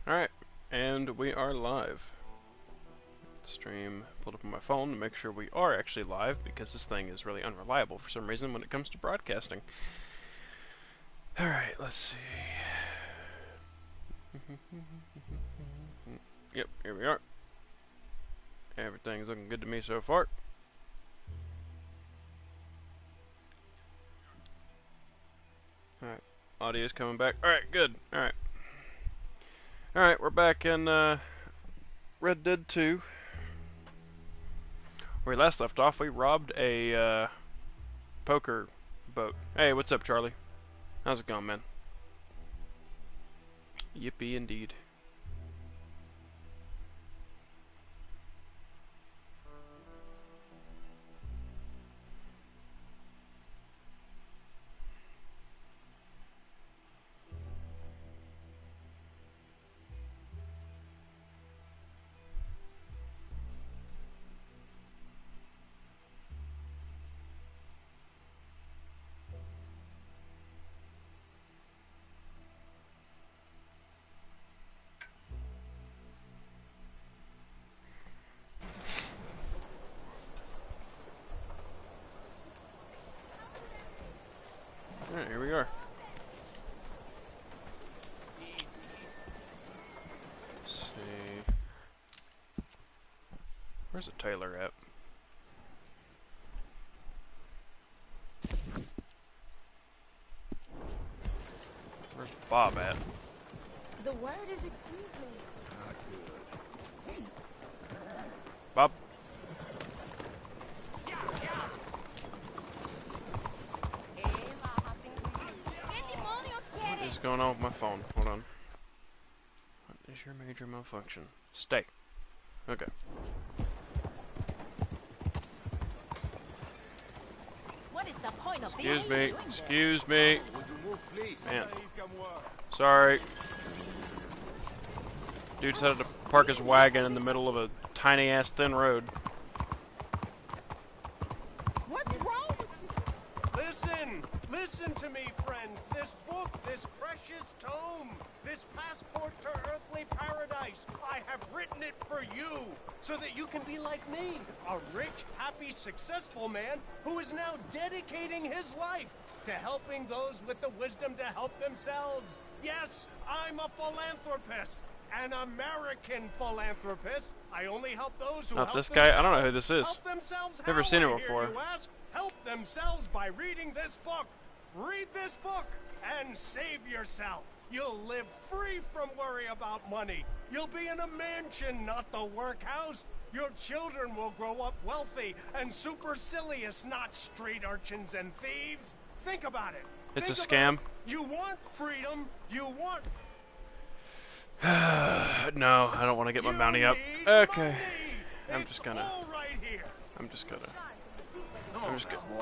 Alright, and we are live. Stream pulled up on my phone to make sure we are actually live because this thing is really unreliable for some reason when it comes to broadcasting. Alright, let's see. Yep, here we are. Everything's looking good to me so far. Alright, audio's coming back. Alright, good. Alright. Alright, we're back in Red Dead 2. Where we last left off, we robbed a poker boat. Hey, what's up, Charlie? How's it going, man? Yippee indeed. Alright, here we are. Let's see. Where's the tailor at? Where's Bob at? The word is excuse me. Not good. Bob? What is going on with my phone? Hold on. What is your major malfunction? Stay. Okay. What is the point of Excuse this? me. Excuse me. Would you move, please? Man. Sorry. Dude decided to park his wagon in the middle of a tiny ass thin road. What's wrong with you? Listen to me, friends. This book, this precious tome, this passport to earthly paradise, I have written it for you, so that you can be like me, a rich, happy, successful man who is now dedicating his life to helping those with the wisdom to help themselves. Yes, I'm a philanthropist. An American philanthropist. I only help those who Not help this guy? I don't know who themselves. this is. Help themselves Never how, seen him I hear before. you ask? Help themselves by reading this book. Read this book and save yourself. You'll live free from worry about money. You'll be in a mansion, not the workhouse. Your children will grow up wealthy and supercilious, not street urchins and thieves. Think about it. It's Think a about scam. it. You want freedom. You want... No, I don't want to get my You bounty up. need Okay. money. I'm It's just gonna all right here. just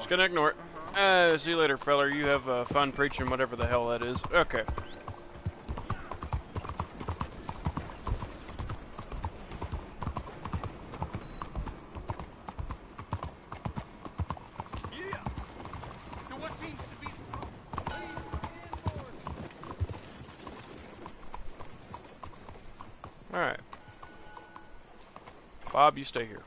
gonna ignore it. See you later, feller. You have fun preaching whatever the hell that is. Okay. Yeah. To what seems to be Alright. Bob, you stay here.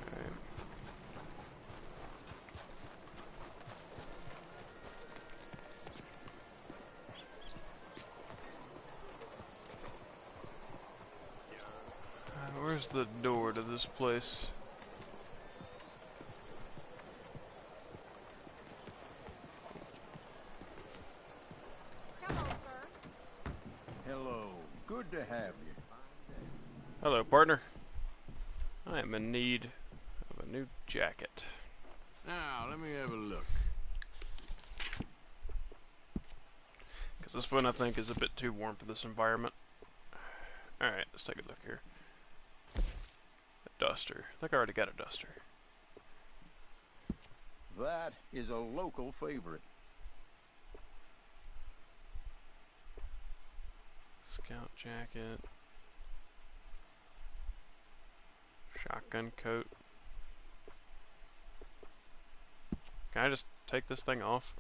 Alright. Where's the door to this place? Hello. Good to have you. Hello, partner. I am in need of a new jacket. Now, let me have a look. Because this one I think is a bit too warm for this environment. Alright, let's take a look here. A duster. I think I already got a duster. That is a local favorite. Scout jacket. Shotgun coat. Can I just take this thing off?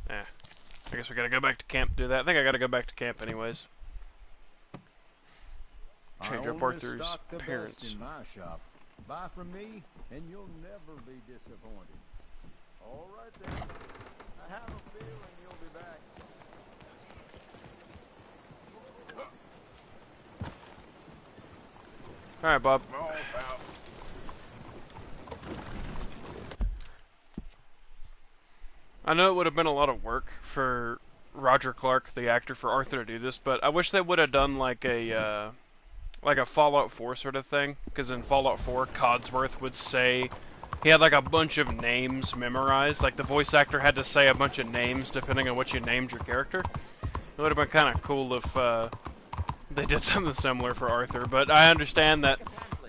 Eh. I guess we gotta go back to camp to do that. I think I gotta go back to camp anyways. Change up Arthur's appearance. In my shop. Buy from me, and you'll never be disappointed. All right then. I have a feeling you'll be back. All right, Bob. I know it would have been a lot of work for Roger Clark, the actor, for Arthur to do this, but I wish they would have done like a Fallout 4 sort of thing. Because in Fallout 4, Codsworth would say he had like a bunch of names memorized. Like the voice actor had to say a bunch of names depending on what you named your character. It would have been kind of cool if they did something similar for Arthur. But I understand that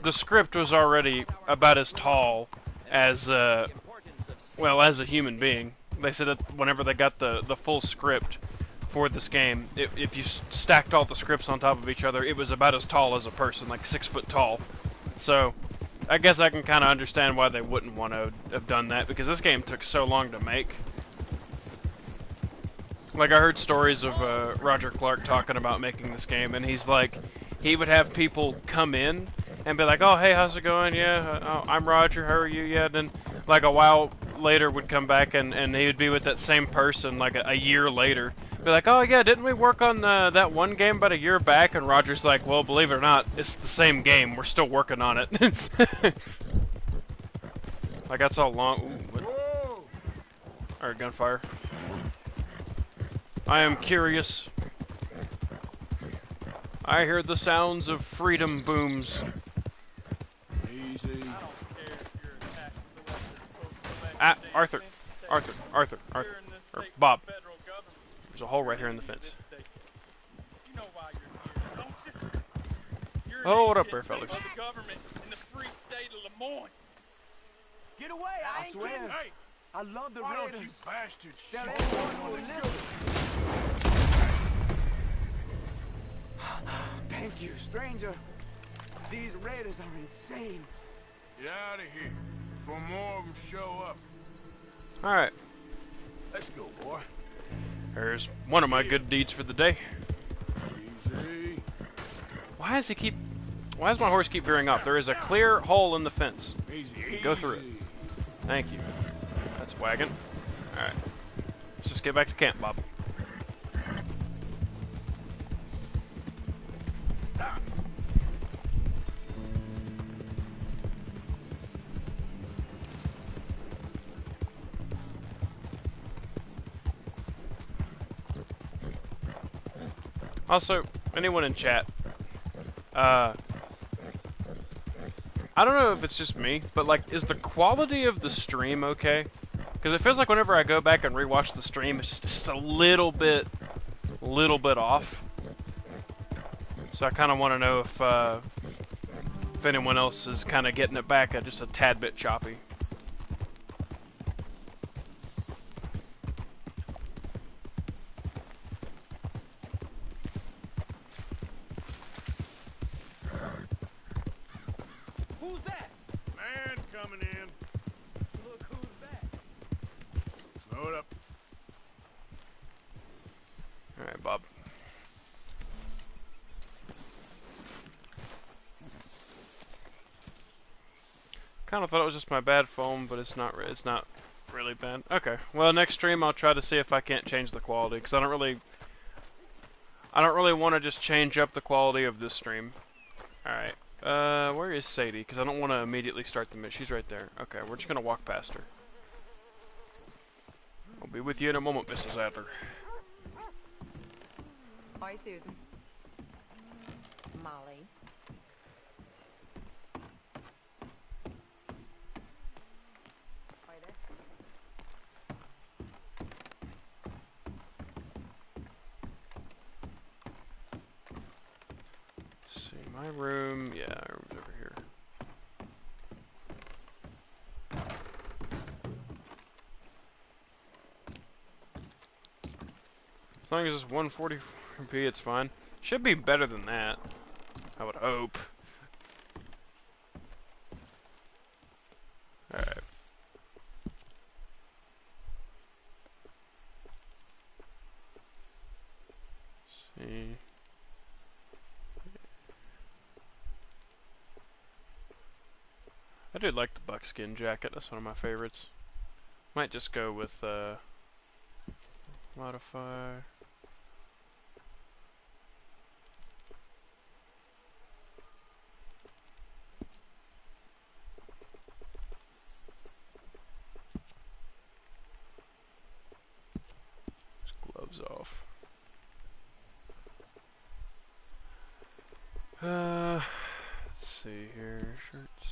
the script was already about as tall as well, as a human being. They said that whenever they got the full script for this game, if you stacked all the scripts on top of each other, it was about as tall as a person, like 6 foot tall. So, I guess I can kind of understand why they wouldn't want to have done that, because this game took so long to make. Like, I heard stories of Roger Clark talking about making this game, and he's like, he would have people come in and be like, oh, hey, how's it going? Yeah, I'm Roger, how are you? Yeah, then, like, a while later would come back and he would be with that same person, like, a year later. Be like, oh, yeah, didn't we work on that one game about a year back? And Roger's like, well, believe it or not, it's the same game. We're still working on it. Like, that's how long... Ooh, alright, gunfire. I am curious. I hear the sounds of freedom booms. Easy. Ah, Arthur. Or Bob. There's a hole right here in the fence. Oh, what up there, fellas? Get away! I ain't kidding. Hey, I love the why don't Raiders. you bastards They'll shoot anyone one who of Thank you, stranger. These Raiders are insane. Get out of here before more of them show up. Alright. Let's go, boy. There's one of my good deeds for the day. Easy. Why does my horse keep veering off? There is a clear hole in the fence. Easy. Go through it. Thank you. That's wagon. Alright. Let's just get back to camp, Bob. Also, anyone in chat, I don't know if it's just me, but like, is the quality of the stream okay? Because it feels like whenever I go back and rewatch the stream, it's just a little bit off. So I kind of want to know if anyone else is kind of getting it back at just a tad bit choppy. Who's that? Man coming in. Look who's back. Slow it up. Alright, Bob. Kind of thought it was just my bad phone, but it's not really bad. Okay. Well, next stream I'll try to see if I can't change the quality, because I don't really want to just change up the quality of this stream. Alright. Where is Sadie? Because I don't want to immediately start the mission. She's right there. Okay, we're just going to walk past her. I'll be with you in a moment, Mrs. Adler. Hi, Susan. Molly. Hi there. See, my room. Yeah, my room's over here. As long as it's 140p, it's fine. Should be better than that. I would hope. Alright. See. I do like the buckskin jacket, that's one of my favorites. Might just go with modify. Gloves off. Let's see here, shirts.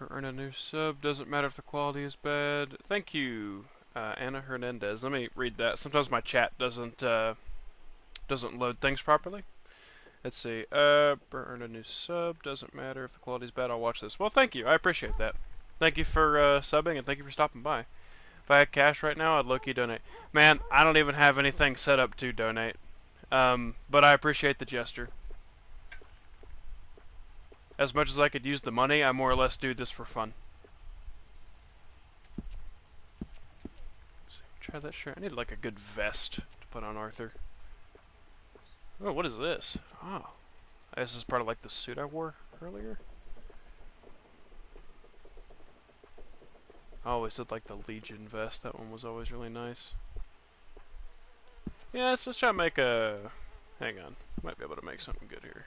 Earn a new sub, doesn't matter if the quality is bad. Thank you, Anna Hernandez. Let me read that. Sometimes my chat doesn't load things properly. Let's see. Earn a new sub, doesn't matter if the quality is bad. I'll watch this. Well, thank you. I appreciate that. Thank you for subbing and thank you for stopping by. If I had cash right now, I'd low-key donate. Man, I don't even have anything set up to donate. But I appreciate the gesture. As much as I could use the money, I more or less do this for fun. Try that shirt. I need like a good vest to put on Arthur. Oh, what is this? Oh, this is part of like the suit I wore earlier. I always did like the Legion vest. That one was always really nice. Yeah, let's just try to make a... Hang on. Might be able to make something good here.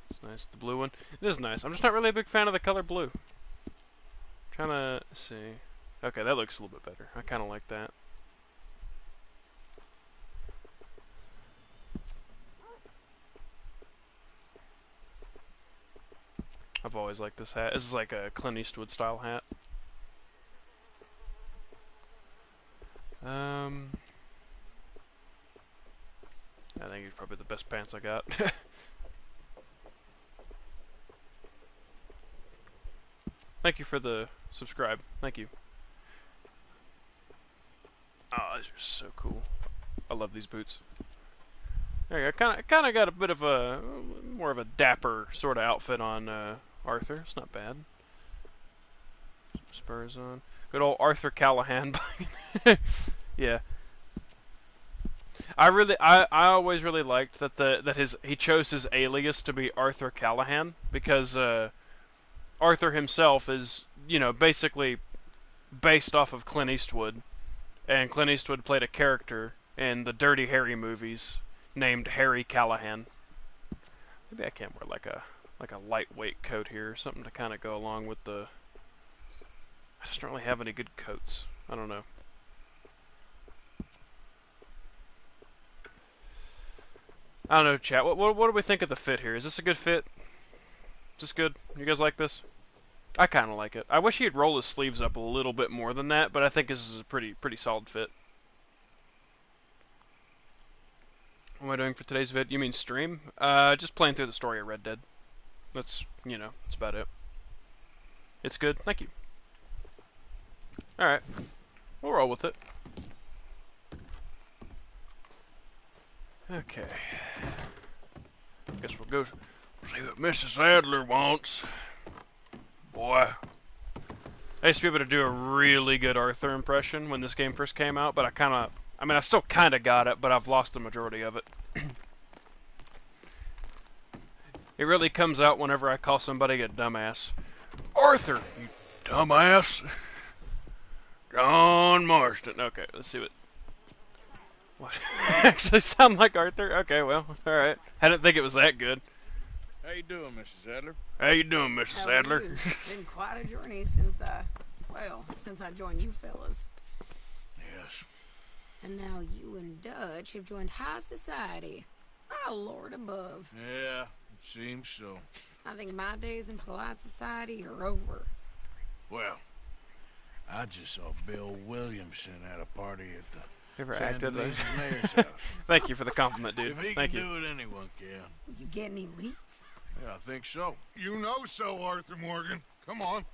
It's nice. The blue one. It is nice. I'm just not really a big fan of the color blue. Trying to see. Okay, that looks a little bit better. I kind of like that. I've always liked this hat. This is like a Clint Eastwood style hat. I think it's probably the best pants I got. Thank you for the subscribe. Thank you. Oh, these are so cool. I love these boots. There you go. Kind of got a bit of a more of a dapper sort of outfit on Arthur. It's not bad. Some spurs on. Good old Arthur Callahan. Yeah. I always really liked that he chose his alias to be Arthur Callahan because Arthur himself is, you know, basically based off of Clint Eastwood, and Clint Eastwood played a character in the Dirty Harry movies named Harry Callahan. Maybe I can wear like a lightweight coat here, something to kind of go along with the... I just don't really have any good coats. I don't know. I don't know, chat. What do we think of the fit here? Is this a good fit? Is this good? You guys like this? I kind of like it. I wish he'd roll his sleeves up a little bit more than that, but I think this is a pretty solid fit. What am I doing for today's vid? You mean stream? Just playing through the story of Red Dead. That's, you know, that's about it. It's good. Thank you. Alright. We'll roll with it. Okay. Guess we'll go see what Mrs. Adler wants. Boy. I used to be able to do a really good Arthur impression when this game first came out, but I still kind of got it, but I've lost the majority of it. It really comes out whenever I call somebody a dumbass. Arthur, you dumbass. John Marston. Okay, let's see what actually sound like Arthur? Okay, well, alright. I didn't think it was that good. How you doing, Mrs. Adler? How you doing, Mrs. How Adler? are you? Been quite a journey since I joined you fellas. Yes. And now you and Dutch have joined high society. Oh, Lord above. Yeah, it seems so. I think my days in polite society are over. Well, I just saw Bill Williamson at a party at the Ever San acted like... Denise's mayor's house. Thank you for the compliment, dude. If he Thank can you. do it, anyone can. Will you get any leads? Yeah, I think so. You know so, Arthur Morgan. Come on.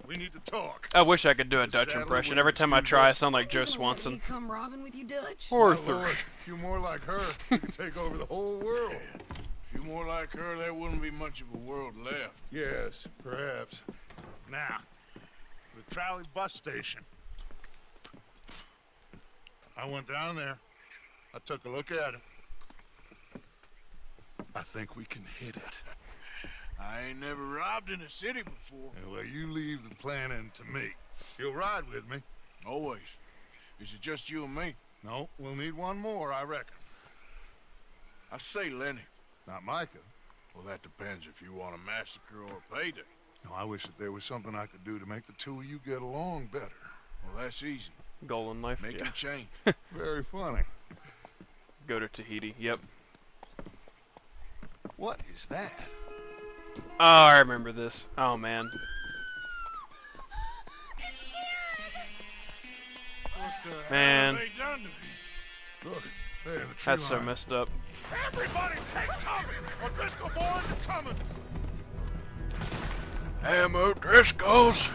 We need to talk. I wish I could do a Dutch Sadly, impression. we Every time I excuse try, I us. sound like Joe You gonna let me Swanson. come robbing with you, Dutch? My Arthur. Lord, if you're more like her, you can take over the whole world. If you're more like her, there wouldn't be much of a world left. Yes, perhaps. Now, the Crowley bus station. I went down there. I took a look at it. I think we can hit it. I ain't never robbed in a city before. Yeah, well, you leave the planning to me. You'll ride with me. Always. Is it just you and me? No, we'll need one more, I reckon. I say Lenny. Not Micah. Well, that depends if you want a massacre or a payday. No, I wish that there was something I could do to make the two of you get along better. Well, that's easy. Goal in life. Make Yeah. him change. Very funny. Go to Tahiti. Yep. What is that? Oh, I remember this. Oh, man. What the Man. hell have they done to me? Look, there, the tree That's so line. messed up. Everybody take cover! O'Driscoll boys are coming! Ammo Driscolls.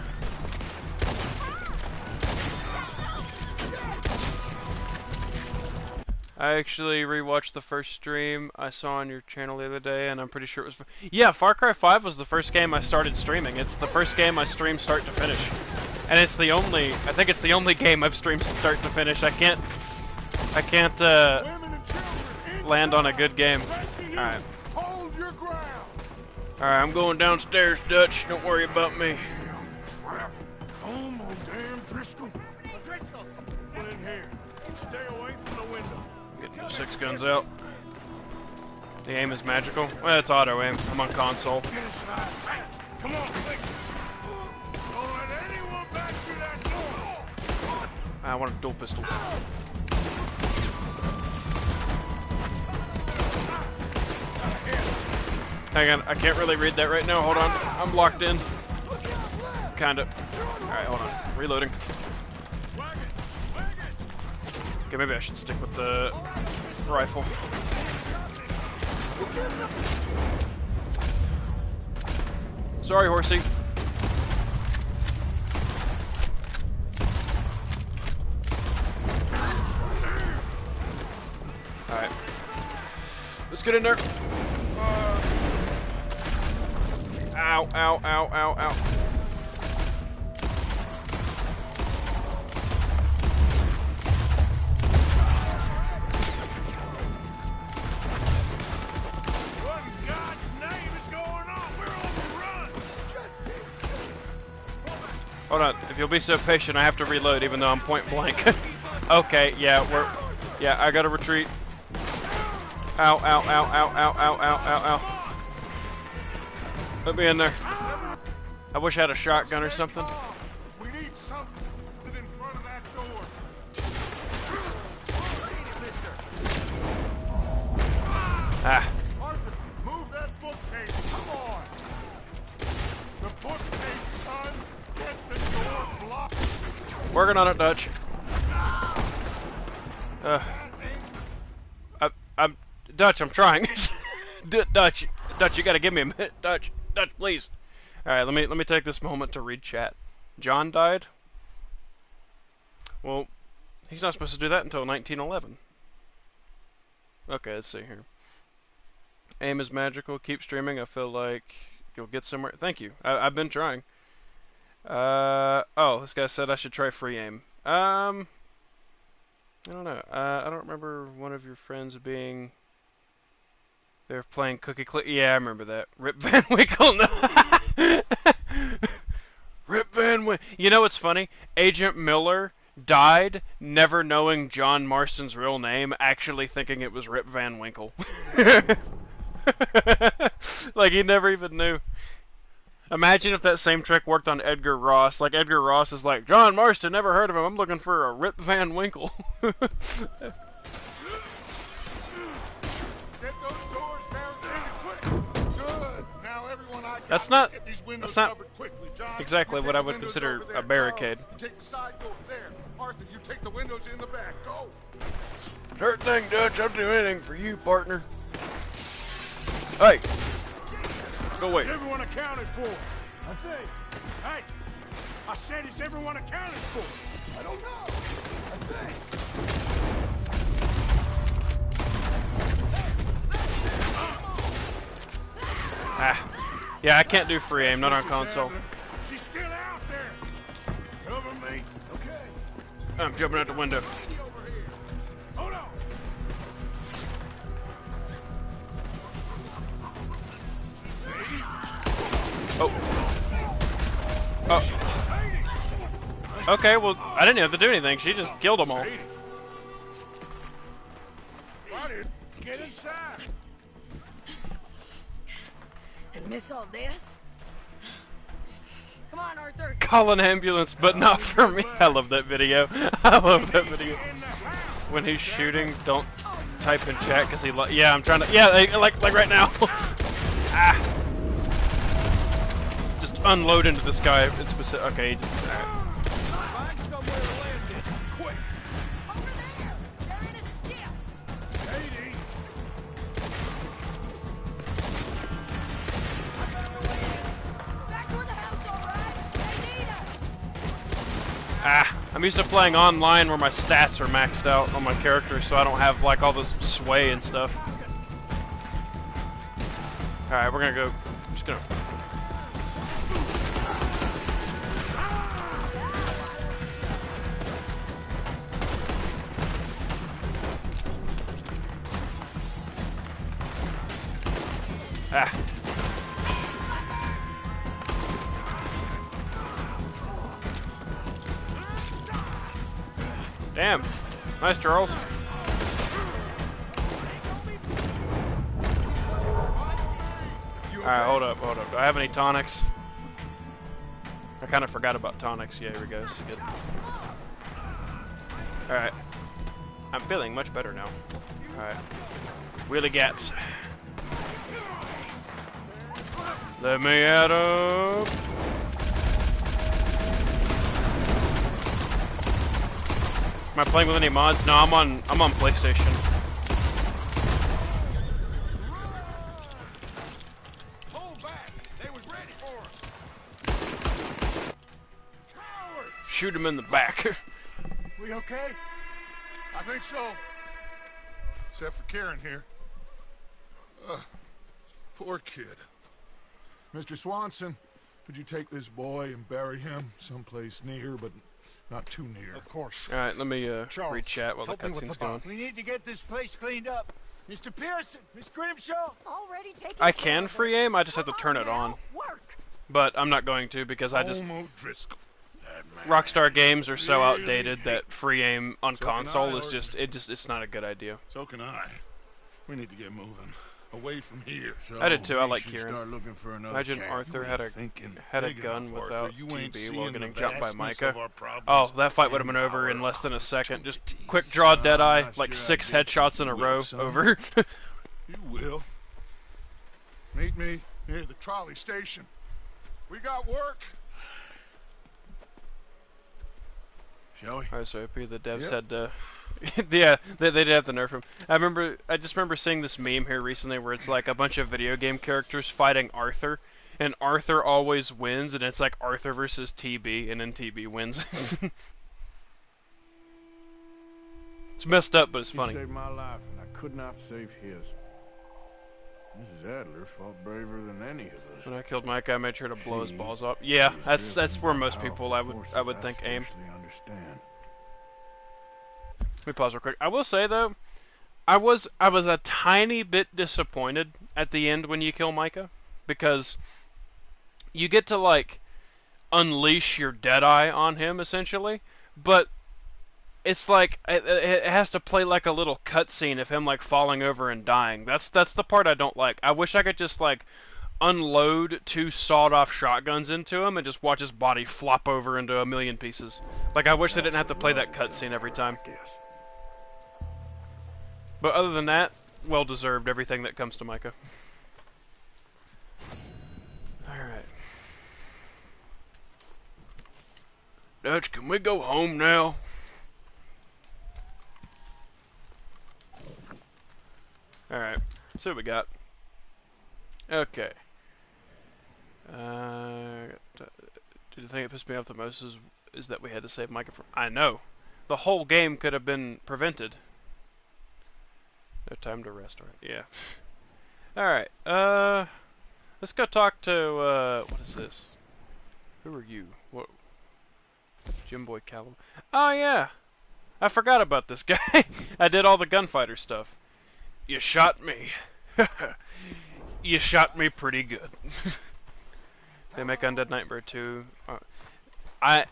I actually rewatched the first stream I saw on your channel the other day, and I'm pretty sure it was... Yeah, Far Cry 5 was the first game I started streaming. It's the first game I streamed start to finish. And it's the only... I think it's the only game I've streamed start to finish. I can't land on a good game. Alright. Hold your ground! Alright, I'm going downstairs, Dutch. Don't worry about me. Crap! Come on, damn Driscoll! Driscoll's. Get in here. Stay away from the window. Getting the 6 guns out. The aim is magical. Well, it's auto aim. I'm on console. Get inside fast. Come on, quick. Don't let anyone back through that door. I want dual pistols. Hang on, I can't really read that right now. Hold on. I'm locked in. Kinda. Alright, hold on. Reloading. Okay, maybe I should stick with the rifle. Sorry, horsey. Alright. Let's get in there. Ow, ow, ow, ow, ow. What in God's name is going on? We're overrun. Hold on. If you'll be so patient, I have to reload even though I'm point blank. Okay, yeah, yeah, I gotta retreat. Ow, ow, ow, ow, ow, ow, ow, ow, ow. Let me in there. I wish I had a shotgun or something. We need something in front of that door. Ah. Arthur, move that bookcase. Come on. The bookcase, son. Get the door blocked. Working on it, Dutch. I'm Dutch. I'm trying. Dutch, you gotta give me a minute. Dutch, please. All right, let me take this moment to read chat. John died. Well, he's not supposed to do that until 1911. Okay, let's see here. Aim is magical. Keep streaming. I feel like you'll get somewhere. Thank you. I've been trying. Oh, this guy said I should try free aim. I don't know. I don't remember one of your friends being... They're playing Cookie Click. Yeah, I remember that. Rip Van Winkle. No. Rip Van Winkle. You know what's funny? Agent Miller died never knowing John Marston's real name, actually thinking it was Rip Van Winkle. Like, he never even knew. Imagine if that same trick worked on Edgar Ross. Like, Edgar Ross is like, John Marston, never heard of him. I'm looking for a Rip Van Winkle. Get those doors down there quick. Good. Now everyone I That's not. Get these windows That's not covered quickly, John. exactly You take what I the would windows consider over there, a barricade. Charles. You take the side doors there. Arthur, you take the windows in the back. Go. Sure thing, Dutch. I'll do anything for you, partner. Hey, go away. Is everyone accounted for? I think. Hey, I said is everyone accounted for? I don't know. I think. Ah, yeah, I can't do free aim, not on console. She's still out there. Cover me. Okay. I'm jumping out the window. Lady over here. Hold on. Oh. Oh. Okay, well, I didn't have to do anything. She just killed them all. Buddy, get inside. And miss all this? Come on, Arthur. Call an ambulance, but not for me. I love that video. I love that video. In the house. When he's shooting, don't type in chat because he. Yeah, I'm trying to. Yeah, like right now. Ah. Just unload into this guy. It's specific. Okay, he just. Find somewhere to land this, quick. Over there! They're in a skiff! Lady. Back toward the house, alright? They need us! Ah. I'm used to playing online where my stats are maxed out on my character, so I don't have like all this sway and stuff. All right, we're gonna go. I'm just gonna. Ah. Damn. Nice, Charles. Alright, hold up. Do I have any tonics? I kind of forgot about tonics. Yeah, here we go. Good. Alright. I'm feeling much better now. Alright. Wheelie Gats. Let me at up. Am I playing with any mods? No, I'm on PlayStation. Hold back. They was ready for us. Coward. Shoot him in the back. We okay? I think so. Except for Karen here. Poor kid. Mr. Swanson, could you take this boy and bury him someplace near, but not too near? Of course. Alright, let me Charles, read chat while the help me with cutscene's the going. bomb. We need to get this place cleaned up. Mr. Pearson, Miss Grimshaw. Already taken I care can of free it. aim, I just have to Come turn it now, on. Work! But I'm not going to because I just. Home O'Driscoll. That man. Rockstar games are so Really outdated that free aim on So can console I, is it's not a good idea. So can I. We need to get moving. Away from here. So I did too, I we like should Kieran. Start looking for another Imagine camp. Arthur You had ain't a thinking big gun enough, without Arthur. You ain't TB seeing while the getting jumped by vastness Micah. of our problems Oh, that fight would have been and over in our less than a second. Just opportunities. quick draw Deadeye, not like sure I 6 get headshots in a you, row, son. over. You will. Meet me near the trolley station. We got work. Shall we? Alright, so OP, the devs Yep. had yeah, they did have to nerf him. I just remember seeing this meme here recently where it's like a bunch of video game characters fighting Arthur, and Arthur always wins, and it's like Arthur versus TB, and then TB wins. It's messed up, but it's You funny. saved my life, and I could not save his. Mrs. Adler fought braver than any of us. When I killed Micah, I made sure to blow his She balls off. Yeah, is that's driven where by most people powerful I would forces think aim. scarcely understand. Let me pause real quick. I will say though, I was a tiny bit disappointed at the end when you kill Micah, because you get to like unleash your Deadeye on him essentially, but it's like it has to play like a little cutscene of him like falling over and dying. That's the part I don't like. I wish I could just like unload 2 sawed-off shotguns into him and just watch his body flop over into a million pieces. Like I wish I didn't have to play that cutscene every time. Yes. But other than that, well deserved everything that comes to Micah. Alright. Dutch, can we go home now? Alright, see what we got. Okay. The thing that pissed me off the most is that we had to save Micah from... I know! The whole game could have been prevented. No time to rest, alright, yeah. Alright, let's go talk to, what is this? Who are you? What? Jim Boy Callum. Oh yeah! I forgot about this guy. I did all the gunfighter stuff. You shot me. You shot me pretty good. They make Undead Nightmare 2. I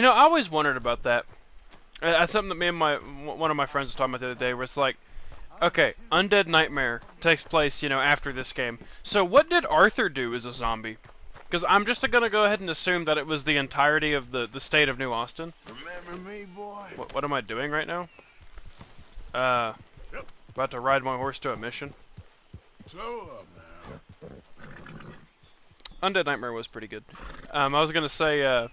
always wondered about that. That's something that me and one of my friends was talking about the other day, where it's like, okay, Undead Nightmare takes place, after this game. So what did Arthur do as a zombie? Because I'm just gonna go ahead and assume that it was the entirety of the state of New Austin. Remember me, boy? What am I doing right now? About to ride my horse to a mission. Slow up now. Undead Nightmare was pretty good. I was gonna say, I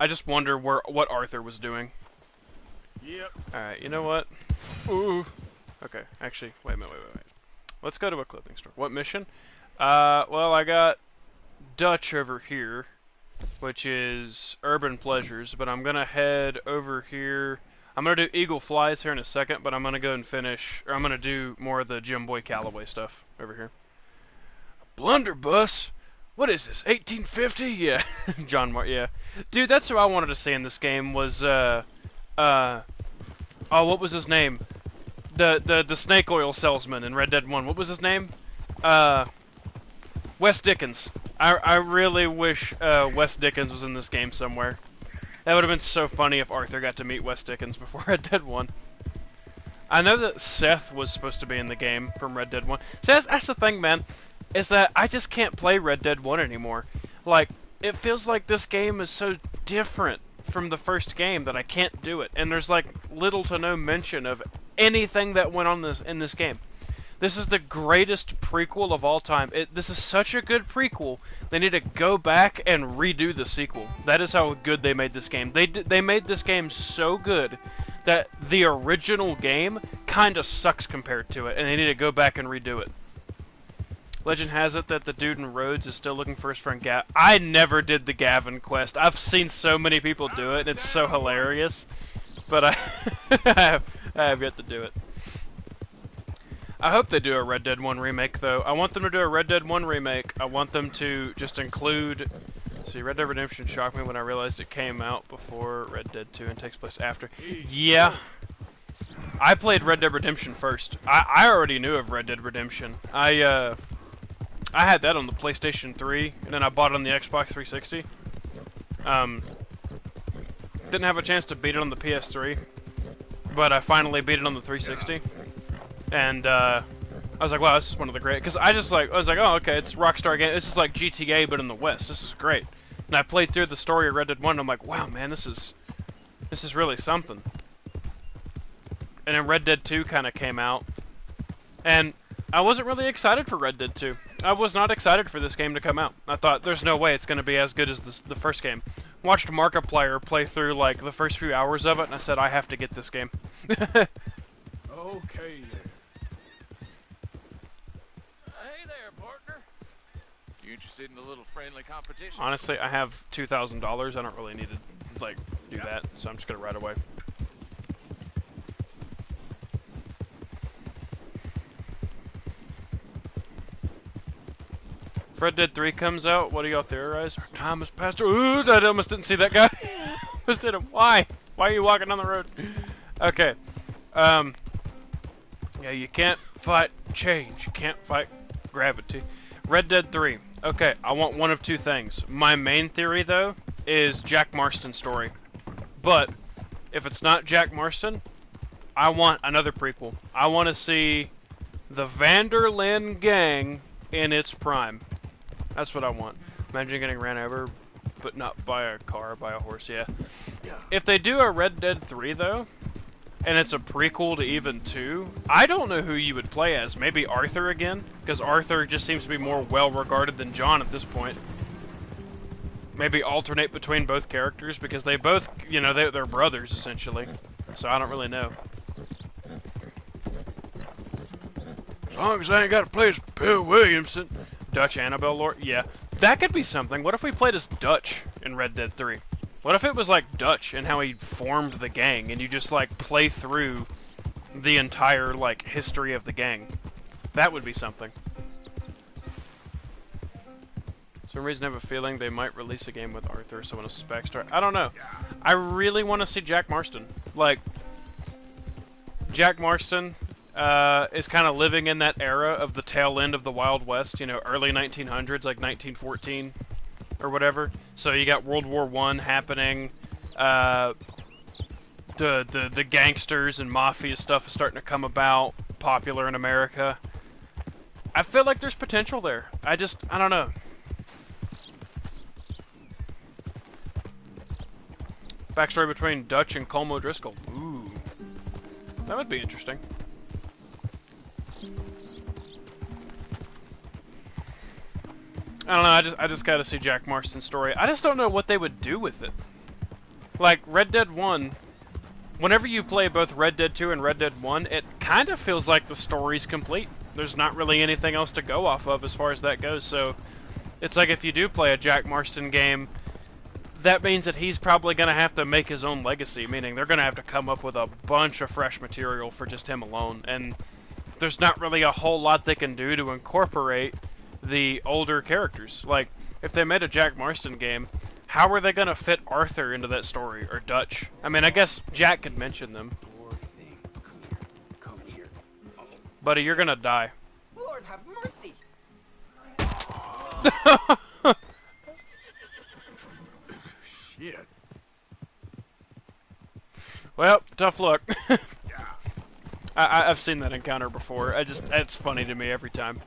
just wonder what Arthur was doing. Yep. Alright, you know what? Ooh. Okay, actually, wait a minute, wait. Let's go to a clothing store. What mission? Well, I got Dutch over here, which is Urban Pleasures, but I'm gonna head over here. I'm gonna do Eagle Flies here in a second, but I'm gonna go and finish, or I'm gonna do more of the Jim Boy Calloway stuff over here. Blunderbuss? What is this, 1850? Yeah, John Mark, yeah. Dude, that's who I wanted to see in this game was, oh, what was his name? The snake oil salesman in Red Dead 1. What was his name? Wes Dickens. I really wish Wes Dickens was in this game somewhere. That would have been so funny if Arthur got to meet Wes Dickens before Red Dead 1. I know that Seth was supposed to be in the game from Red Dead 1. So that's the thing, man, is that I just can't play Red Dead 1 anymore. Like, it feels like this game is so different from the first game that I can't do it. And there's like little to no mention of anything that went on in this game. This is the greatest prequel of all time. This is such a good prequel. They need to go back and redo the sequel. That is how good they made this game. They made this game so good that the original game kind of sucks compared to it, and they need to go back and redo it. Legend has it that the dude in Rhodes is still looking for his friend Gav. I never did the Gavin quest. I've seen so many people do it, and it's so hilarious. But I have yet to do it. I hope they do a Red Dead 1 remake, though. I want them to do a Red Dead 1 remake. I want them to just include... See, Red Dead Redemption shocked me when I realized it came out before Red Dead 2 and takes place after. Yeah. I played Red Dead Redemption first. I already knew of Red Dead Redemption. I had that on the PlayStation 3, and then I bought it on the Xbox 360. Didn't have a chance to beat it on the PS3, but I finally beat it on the 360. And I was like, wow, this is one of the great. Because I was like, oh, okay, it's Rockstar game. This is like GTA, but in the West. This is great. And I played through the story of Red Dead 1, and I'm like, wow, man, this is really something. And then Red Dead 2 kind of came out, and I wasn't really excited for Red Dead 2. I was not excited for this game to come out. I thought, there's no way it's going to be as good as the first game. Watched Markiplier play through like the first few hours of it, and I said, I have to get this game. Okay then. Hey there, partner. You interested in a little friendly competition? Honestly, I have $2,000. I don't really need to like do that, so I'm just gonna ride away. If Red Dead 3 comes out, what do y'all theorize? Our time has passed. Ooh, I almost didn't see that guy. Almost did him. Why? Why are you walking down the road? Okay. Yeah, you can't fight change. You can't fight gravity. Red Dead 3. Okay, I want one of two things. My main theory, though, is Jack Marston's story. But, if it's not Jack Marston, I want another prequel. I want to see the Vanderlyn gang in its prime. That's what I want. Imagine getting ran over, but not by a car, by a horse, yeah. If they do a Red Dead 3, though, and it's a prequel to Even 2, I don't know who you would play as. Maybe Arthur again? Because Arthur just seems to be more well-regarded than John at this point. Maybe alternate between both characters, because they both, you know, they're brothers, essentially. So I don't really know. As long as I ain't got to play as Bill Williamson. Dutch Annabelle lore? Yeah. That could be something. What if we played as Dutch in Red Dead 3? What if it was like Dutch and how he formed the gang, and you just like play through the entire like history of the gang? That would be something. For some reason I have a feeling they might release a game with Arthur, so when a backstory. I don't know. I really want to see Jack Marston. Like, Jack Marston is kind of living in that era of the tail end of the Wild West, you know, early 1900s, like 1914 or whatever. So you got World War I happening, the gangsters and mafia stuff is starting to come about, popular in America. I feel like there's potential there. I don't know. Backstory between Dutch and Colm O'Driscoll. Ooh. That would be interesting. I don't know, I just gotta see Jack Marston's story. I just don't know what they would do with it. Like, Red Dead 1, whenever you play both Red Dead 2 and Red Dead 1, it kind of feels like the story's complete. There's not really anything else to go off of as far as that goes, so it's like if you do play a Jack Marston game, that means that he's probably going to have to make his own legacy, meaning they're going to have to come up with a bunch of fresh material for just him alone, and there's not really a whole lot they can do to incorporate the older characters. Like, if they made a Jack Marston game, how are they going to fit Arthur into that story, or Dutch? I mean, I guess Jack could mention them. Come here. Buddy, you're going to die. Lord have mercy! Shit. Well, tough luck. I've seen that encounter before. It's funny to me every time.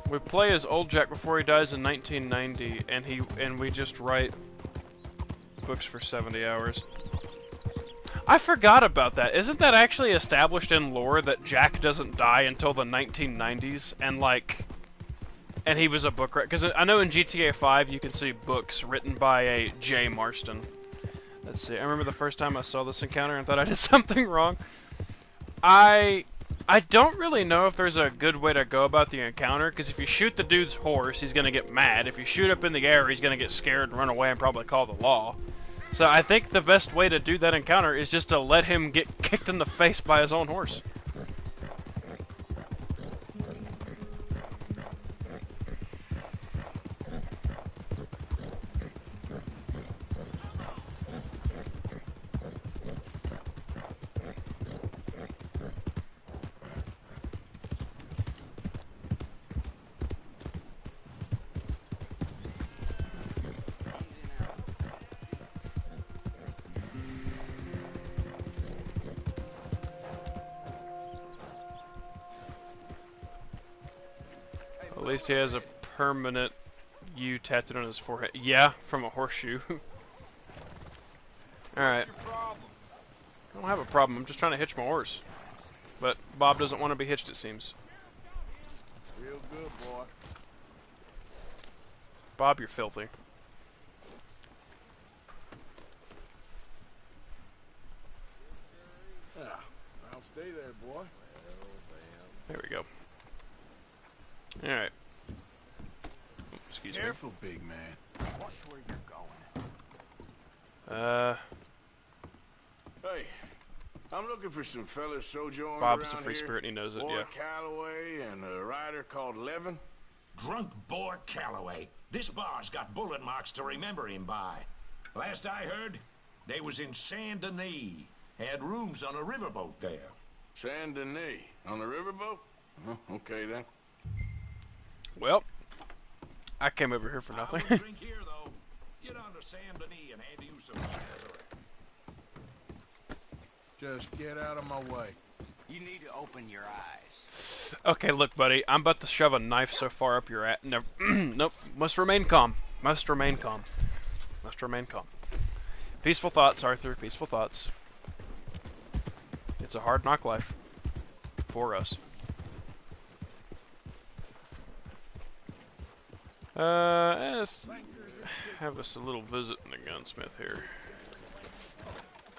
We play as old Jack before he dies in 1990, and we just write books for 70 hours. I forgot about that. Isn't that actually established in lore that Jack doesn't die until the 1990s, and he was a book writer? Because I know in GTA 5 you can see books written by a J. Marston. Let's see. I remember the first time I saw this encounter and thought I did something wrong. I don't really know if there's a good way to go about the encounter, because if you shoot the dude's horse, he's going to get mad. If you shoot up in the air, he's going to get scared and run away and probably call the law. So I think the best way to do that encounter is just to let him get kicked in the face by his own horse. At least he has a permanent U tattooed on his forehead. Yeah, from a horseshoe. Alright. I don't have a problem, I'm just trying to hitch my horse. But Bob doesn't want to be hitched, it seems. Real good, boy. Bob, you're filthy. Yeah, I'll stay there, boy. There we go. Alright. Excuse me. Careful, big man. Watch where you're going. Hey, I'm looking for some fellas sojourning Bob's around a free here. spirit and he knows it, Boy yeah. Calloway and a rider called Levin. Drunk boy Calloway. This bar's got bullet marks to remember him by. Last I heard, they was in Saint Denis. Had rooms on a riverboat there. Saint Denis on the riverboat? Oh, okay then. Well, I came over here for I nothing. wouldn't drink here, though. Get on to Saint Denis and hand you some Sazerac. Just get out of my way. You need to open your eyes. Okay, look, buddy. I'm about to shove a knife so far up your ass. No, nope. Must remain calm. Must remain calm. Must remain calm. Peaceful thoughts, Arthur. Peaceful thoughts. It's a hard knock life. For us. Let's have us a little visit in the gunsmith here.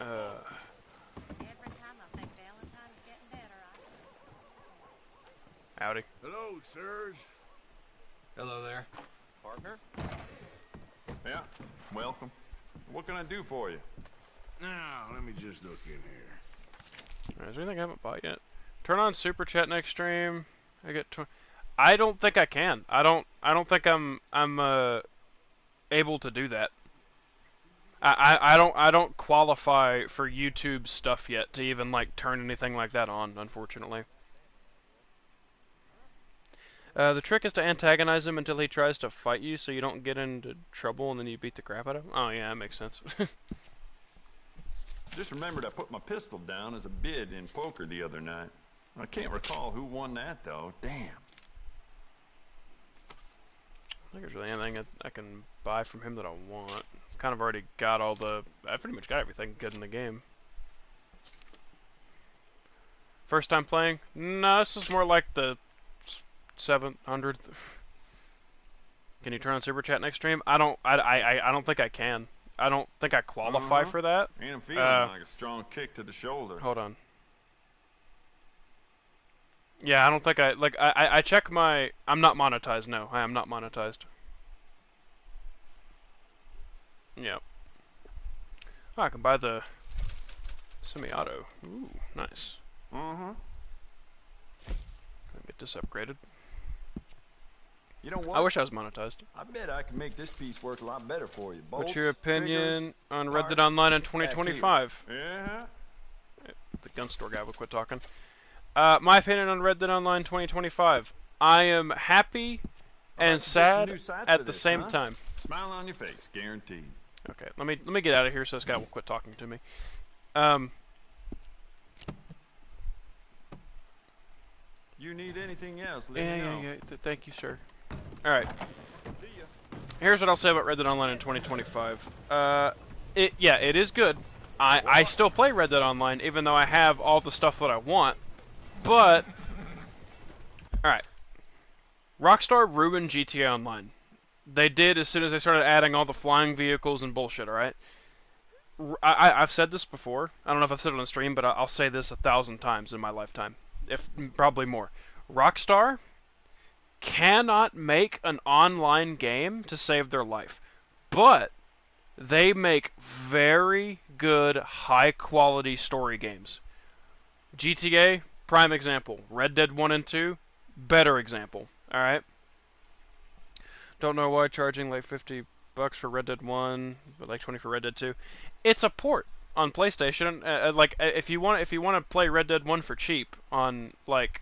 Every time I think Valentine's getting better, Howdy. Hello, sirs. Hello there. Partner? Yeah, welcome. What can I do for you? Now, let me just look in here. Is there anything I haven't bought yet? Turn on super chat next stream. I get. I don't think I can. I don't think I'm able to do that. I don't qualify for YouTube stuff yet to even like turn anything like that on, unfortunately. The trick is to antagonize him until he tries to fight you, so you don't get into trouble and then you beat the crap out of him. Oh yeah, that makes sense. Just remembered I put my pistol down as a bid in poker the other night. I can't recall who won that though. Damn. I think there's really anything I can buy from him that I want. Kind of already got all the... I pretty much got everything good in the game. First time playing? No, this is more like the 700th. Can you turn on super chat next stream? I don't think I can. I don't think I qualify for that. Ain't I'm feeling like a strong kick to the shoulder. Hold on. Yeah, I don't think I check my... I'm not monetized, no. I am not monetized. Yep. Oh, I can buy the semi-auto. Ooh, nice. Can I get this upgraded? You know what? I wish I was monetized. I bet I can make this piece work a lot better for you. Bolts, What's your opinion triggers, on Red Dead parts, Online in back 2025? Yeah? The gun store guy will quit talking. My opinion on Red Dead Online 2025. I am happy and sad at the same time. Smile on your face, guaranteed. Okay, let me get out of here so this guy will quit talking to me. You need anything else, let me know. Yeah. Thank you, sir. Alright. Here's what I'll say about Red Dead Online in 2025. It is good. I still play Red Dead Online, even though I have all the stuff that I want. But, alright. Rockstar ruined GTA Online. They did as soon as they started adding all the flying vehicles and bullshit, alright? I've said this before. I don't know if I've said it on stream, but I'll say this 1,000 times in my lifetime. If probably more. Rockstar cannot make an online game to save their life. But they make very good, high-quality story games. GTA, prime example. Red Dead 1 and 2, better example. Alright? Don't know why charging like $50 for Red Dead 1, but like 20 for Red Dead 2. It's a port on PlayStation. Like if you want to play Red Dead 1 for cheap on like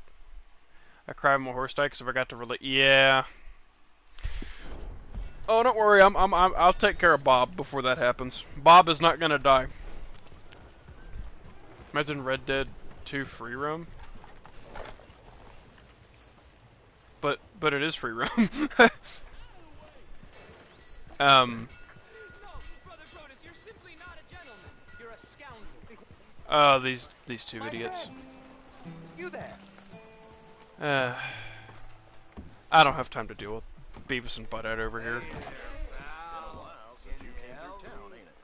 I cry my horse died because I forgot to yeah. Oh, don't worry. I'll take care of Bob before that happens. Bob is not gonna die. Imagine Red Dead 2 free roam. But it is free roam. Oh, these two idiots. You there? I don't have time to deal with Beavis and Butthead over here. Been a while since you came through town, ain't it?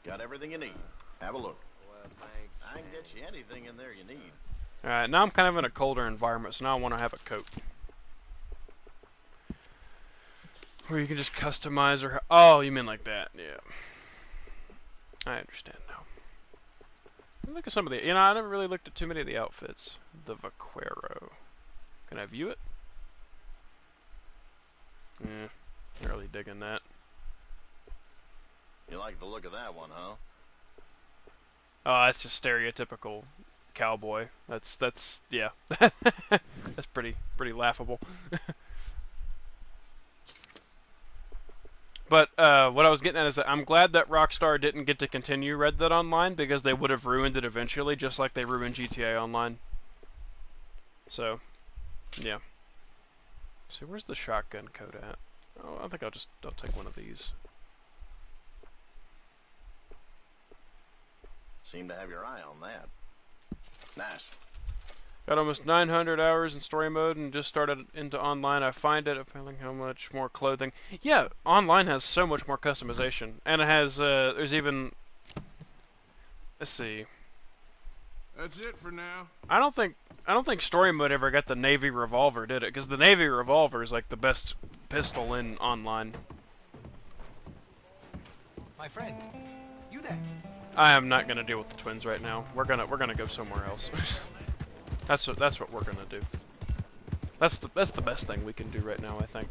Got everything you need. Have a look. Well, thanks. I can get you anything in there you need. Alright, now I'm kind of in a colder environment, so now I want to have a coat. Where you can just customize or... Oh, you mean like that, yeah. I understand now. Look at some of the... You know, I never really looked at too many of the outfits. The Vaquero. Can I view it? Yeah, not really digging that. You like the look of that one, huh? Oh, that's just stereotypical cowboy. That's yeah. That's pretty laughable. But what I was getting at is that I'm glad that Rockstar didn't get to continue Red Dead Online because they would have ruined it eventually, just like they ruined GTA Online. So, yeah. So where's the shotgun code at? Oh, I think I'll take one of these. Seem to have your eye on that. Nice. Got almost 900 hours in story mode and just started into online. I find it appealing how much more clothing. Yeah, online has so much more customization, and it has there's even. Let's see. That's it for now. I don't think story mode ever got the Navy revolver, did it? Because the Navy revolver is like the best pistol in online. My friend, you there? I am not gonna deal with the twins right now. We're gonna go somewhere else. That's what we're gonna do. That's the best thing we can do right now, I think.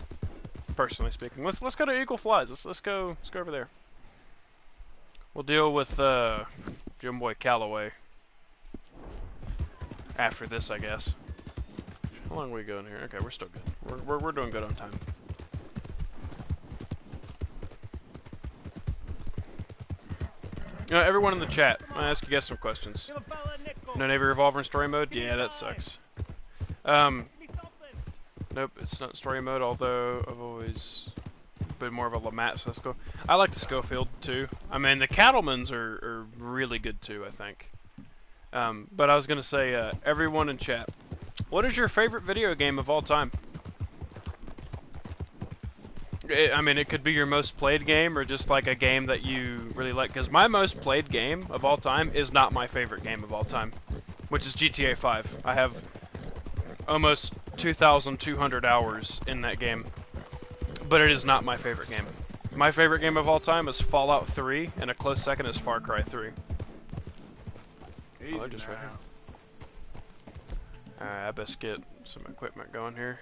Personally speaking, let's go to Eagle Flies. Let's go over there. We'll deal with Jim Boy Calloway after this, I guess. How long are we going here? Okay, we're still good. We're doing good on time. Everyone in the chat, I'll ask you guys some questions. No Navy revolver in story mode? Yeah, that sucks. Nope, it's not story mode, although I've always been more of a Lamat, so let's go. I like the Schofield too. I mean, the Cattlemans are really good too, I think. But I was gonna say, everyone in chat, what is your favorite video game of all time? I mean, it could be your most played game or just like a game that you really like. Because my most played game of all time is not my favorite game of all time, which is GTA 5. I have almost 2,200 hours in that game, but it is not my favorite game. My favorite game of all time is Fallout 3, and a close second is Far Cry 3. Oh, just right here. Alright, I best get some equipment going here.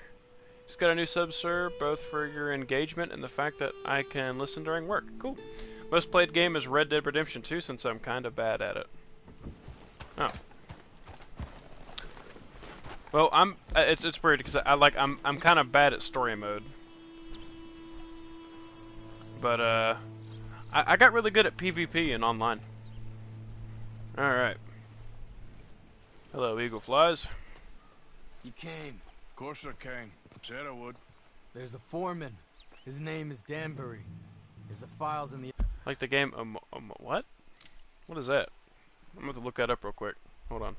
Just got a new sub, sir, both for your engagement and the fact that I can listen during work. Cool. Most played game is Red Dead Redemption 2 since I'm kind of bad at it. Oh. Well, it's weird because I'm kind of bad at story mode. But I got really good at PvP and online. All right. Hello, Eagle Flies. You came. Of course I came. Said I would. There's a foreman. His name is Danbury. Is the files in the... Like the game, what? What is that? I'm going to look that up real quick. Hold on.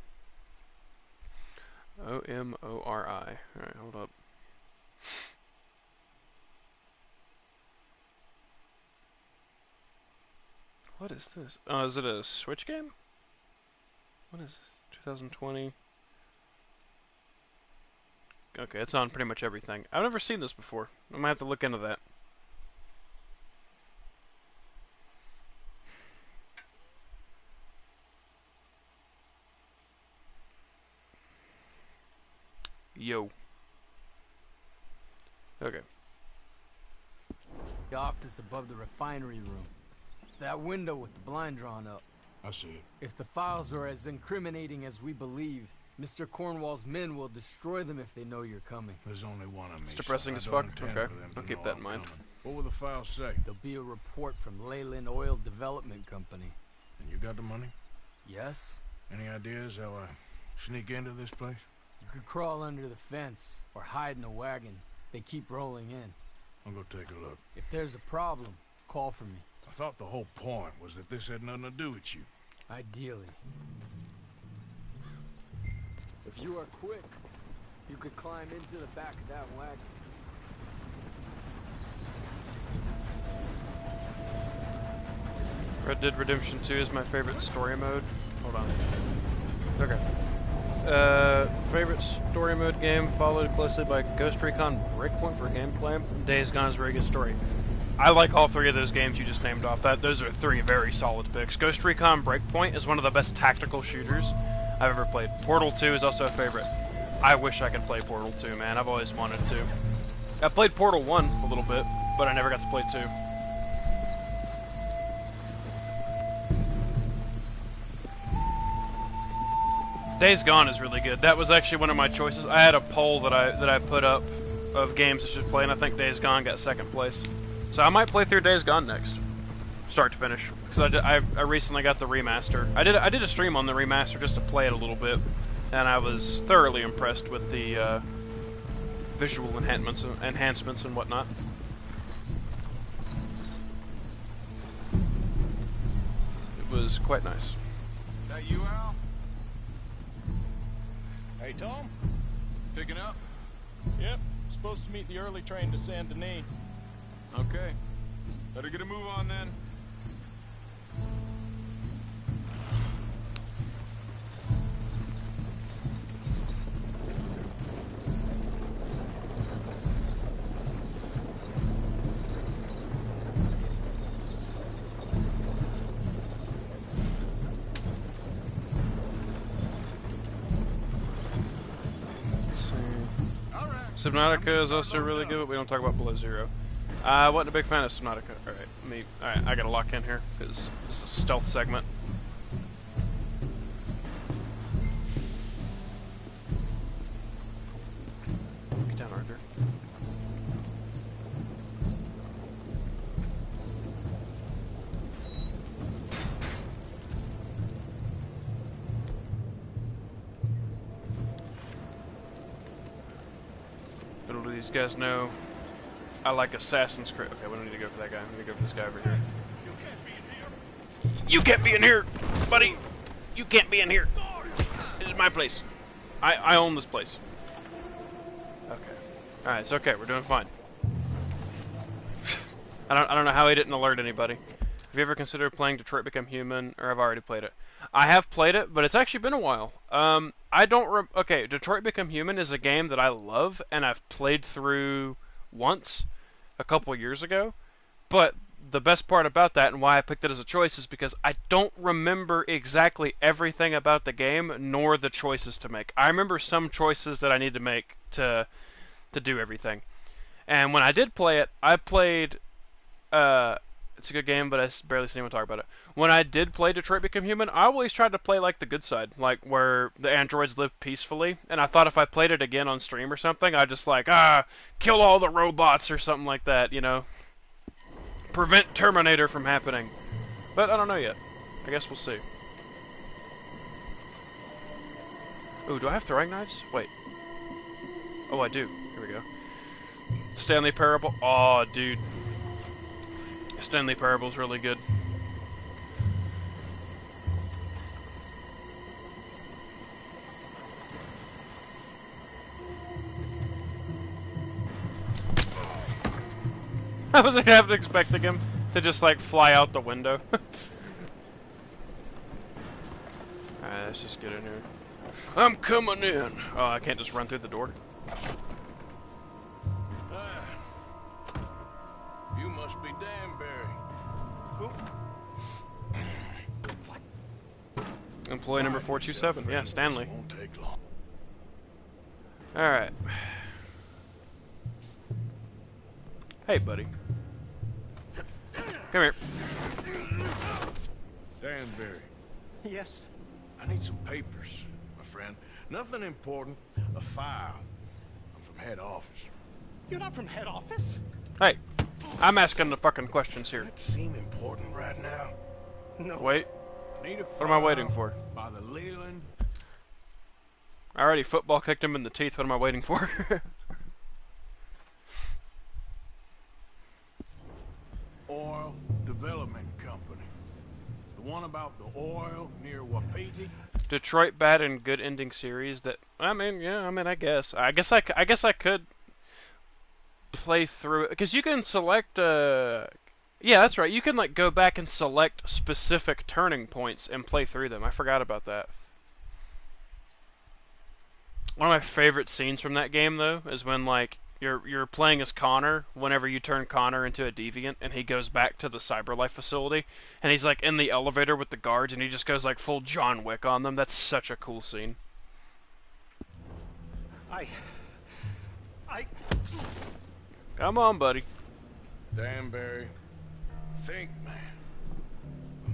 O-M-O-R-I. Alright, hold up. What is this? Oh, is it a Switch game? What is this? 2020? Okay, it's on pretty much everything. I've never seen this before. I might have to look into that. Yo. Okay. The office above the refinery room. It's that window with the blind drawn up. I see it. If the files are as incriminating as we believe, Mr. Cornwall's men will destroy them if they know you're coming. There's only one of me. It's depressing so as I fuck. don't intend Okay, for them to I'll keep know that in I'm mind. coming. What will the files say? There'll be a report from Leyland Oil Development Company. And you got the money? Yes? Any ideas how I sneak into this place? You could crawl under the fence or hide in a wagon. They keep rolling in. I'll go take a look. If there's a problem, call for me. I thought the whole point was that this had nothing to do with you. Ideally. If you are quick, you could climb into the back of that wagon. Red Dead Redemption 2 is my favorite story mode. Hold on. Okay. Favorite story mode game, followed closely by Ghost Recon Breakpoint for gameplay. Days Gone is a very good story. I like all three of those games you just named off. Those are three very solid picks. Ghost Recon Breakpoint is one of the best tactical shooters I've ever played. Portal 2 is also a favorite. I wish I could play Portal 2, man. I've always wanted to. I played Portal 1 a little bit, but I never got to play 2. Days Gone is really good. That was actually one of my choices. I had a poll that I put up of games I should play, and I think Days Gone got second place. So I might play through Days Gone next, start to finish, because I recently got the remaster. I did a stream on the remaster just to play it a little bit, and I was thoroughly impressed with the visual enhancements and whatnot. It was quite nice. That you, Al? Hey, Tom? Picking up? Yep. Supposed to meet the early train to Saint Denis. Okay. Better get a move on then. Subnautica is also really good, but we don't talk about Below Zero. I wasn't a big fan of Subnautica. Alright, I gotta lock in here, because this is a stealth segment. Get down, Arthur. Little do these guys know, I like Assassin's Creed. Okay, we don't need to go for that guy. We need to go for this guy over here. You can't be in here, buddy. You can't be in here. This is my place. I own this place. Okay. All right, it's okay. We're doing fine. I don't know how he didn't alert anybody. Have you ever considered playing Detroit Become Human, or have I already played it? I have played it, but it's actually been a while. Okay, Detroit Become Human is a game that I love, and I've played through once, a couple years ago. But the best part about that, and why I picked it as a choice, is because I don't remember exactly everything about the game, nor the choices to make. I remember some choices that I need to make to do everything. And when I did play it, I played... it's a good game, but I barely see anyone talk about it. When I did play Detroit Become Human, I always tried to play like the good side, like where the androids live peacefully. And I thought if I played it again on stream or something, I'd just like, kill all the robots or something like that, you know? Prevent Terminator from happening. But I don't know yet. I guess we'll see. Ooh, do I have throwing knives? Wait. Oh, I do. Here we go. Stanley Parable. Aw, dude. Stanley Parable's really good. I was half expecting him to just like fly out the window. Alright, let's just get in here. I'm coming in. Oh, I can't just run through the door. You must be Danbury. Employee number 427. Yeah, Stanley. Won't take long. Alright. Hey, buddy. Come here. Danbury. Yes? I need some papers, my friend. Nothing important. A file. I'm from head office. You're not from head office? Hey, I'm asking the fucking questions here. Does it seem important right now? No. Wait. Need a What am I waiting for? By the Leland. I already football kicked him in the teeth. What am I waiting for? Oil Development Company. The one about the oil near Wapiti? Detroit bad and good ending series that I guess I could play through it because you can select yeah, that's right. You can like go back and select specific turning points and play through them. I forgot about that. One of my favorite scenes from that game though is when like you're playing as Connor whenever you turn Connor into a deviant and he goes back to the CyberLife facility and he's like in the elevator with the guards and he just goes like full John Wick on them. That's such a cool scene. Come on, buddy. Danbury. Think, man.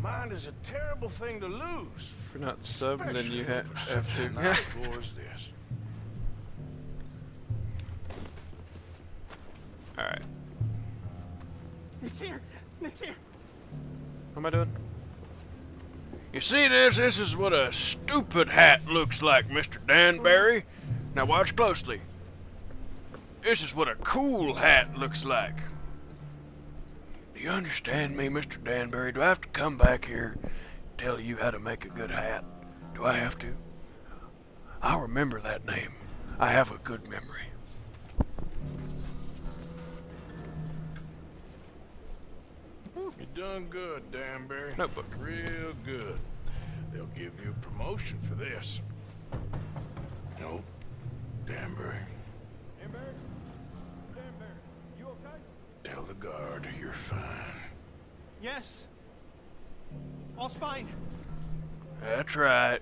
Mind is a terrible thing to lose. If you're not subbing, then you have to. Night floor as this. Alright. It's here. It's here. What am I doing? You see this? This is what a stupid hat looks like, Mr. Danbury. Now watch closely. This is what a cool hat looks like. Do you understand me, Mr. Danbury? Do I have to come back here tell you how to make a good hat. Do I have to? I'll remember that name. I have a good memory. You done good, Danbury. Notebook. Real good. They'll give you a promotion for this. Nope. Danbury. Danbury? Danbury, you okay? Tell the guard you're fine. Yes. All's fine. That's right.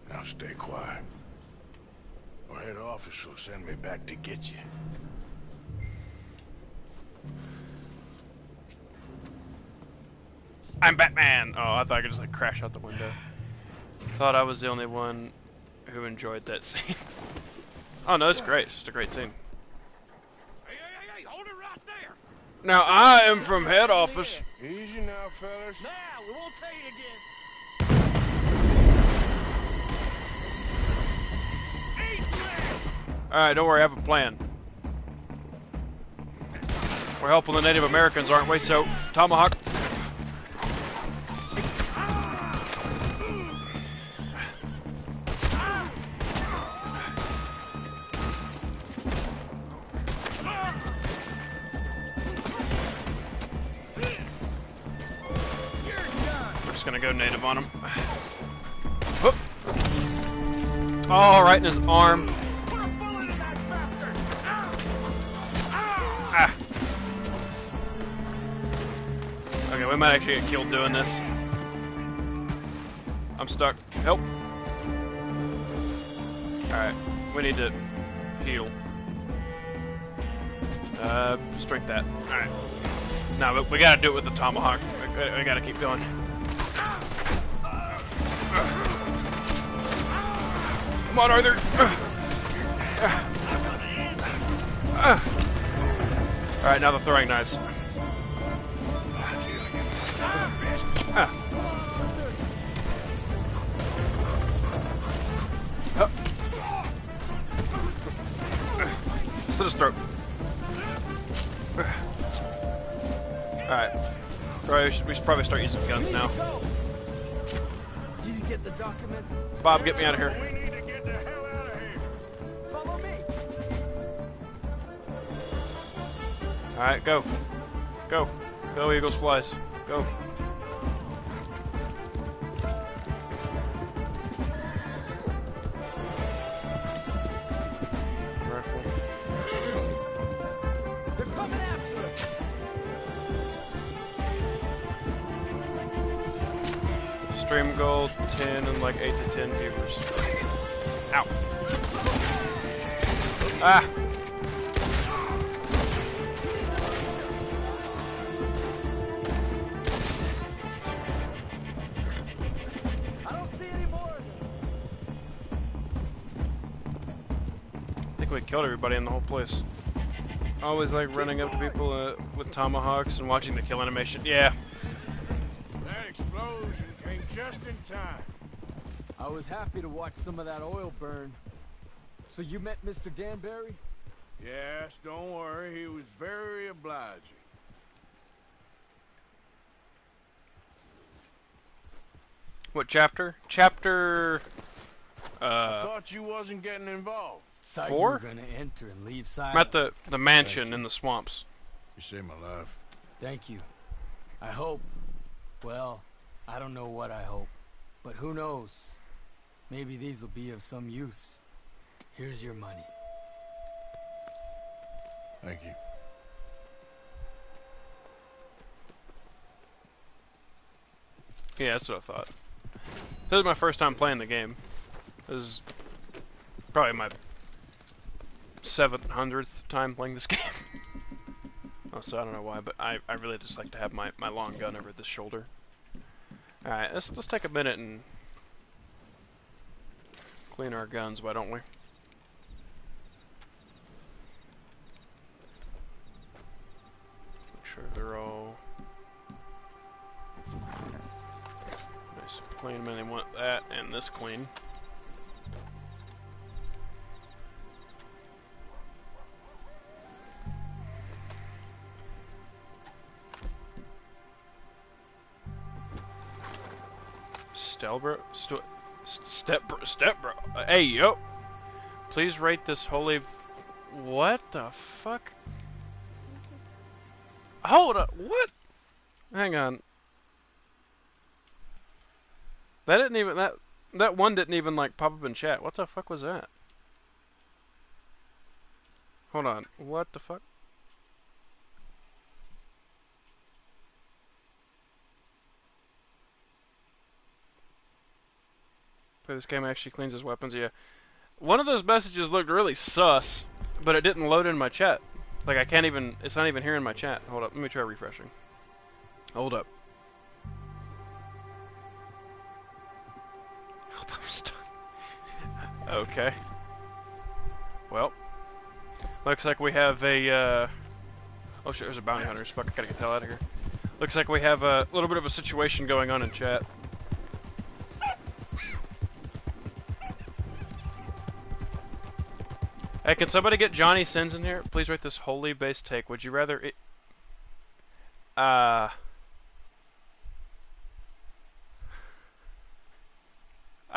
Now stay quiet. Or head office will send me back to get you. I'm Batman! Oh, I thought I could just like crash out the window. Thought I was the only one who enjoyed that scene. Oh no, it's great. It's just a great scene. Hey, hold it right there! Now I am from head office. Easy now, fellas. Now, we won't tell you again. Alright, don't worry, I have a plan. We're helping the Native Americans, aren't we? So, tomahawk. We're just gonna go native on him. Whoop. Oh, right in his arm. Ah. Okay, we might actually get killed doing this. I'm stuck. Help. Alright, we need to heal. Just drink that. Alright. No, but we gotta do it with the tomahawk. We gotta keep going. Come on, Arthur. Alright, now the throwing knives. Slit his throat. Alright. We should probably start using guns now. Did you get the documents? Bob, get me out of here. We need to get the hell out of here. Follow me. Alright, go. Go. Go, Eagles flies. Go. Rifle. They're coming after us. Stream goal 10 and like 8 to 10 viewers. Ow. Ah! I don't see any more of them. I think we killed everybody in the whole place. Always like running up to people with tomahawks and watching the kill animation. Yeah. That explosion came just in time. I was happy to watch some of that oil burn. So you met Mr. Danbury? Yes, don't worry. He was very obliging. What chapter? Chapter... I thought you wasn't getting involved. Thought 4? you were gonna enter and leave I'm silent. at the mansion in the swamps. You saved my life. Thank you. I hope. Well, I don't know what I hope. But who knows? Maybe these will be of some use. Here's your money. Thank you. Yeah, that's what I thought. This is my first time playing the game. This is probably my 700th time playing this game. Oh, so I don't know why, but I really just like to have my long gun over this shoulder. Alright, let's take a minute and clean our guns, why don't we? Make sure they're all nice and clean. I mean, they want that and this clean. Step bro. Hey, yo. Please rate this holy... What the fuck? Hold up. What? Hang on. That didn't even... That one didn't even, like, pop up in chat. What the fuck was that? Hold on. What the fuck? Play this game actually cleans his weapons, yeah. One of those messages looked really sus, but it didn't load in my chat. Like, I can't even... It's not even here in my chat. Hold up. Let me try refreshing. Hold up. Help, I'm stuck. Okay. Well. Looks like we have a, Oh shit, there's a bounty hunter. Fuck, I gotta get the hell out of here. Looks like we have a little bit of a situation going on in chat. Hey, can somebody get Johnny Sins in here? Please rate this holy base take. Would you rather it... I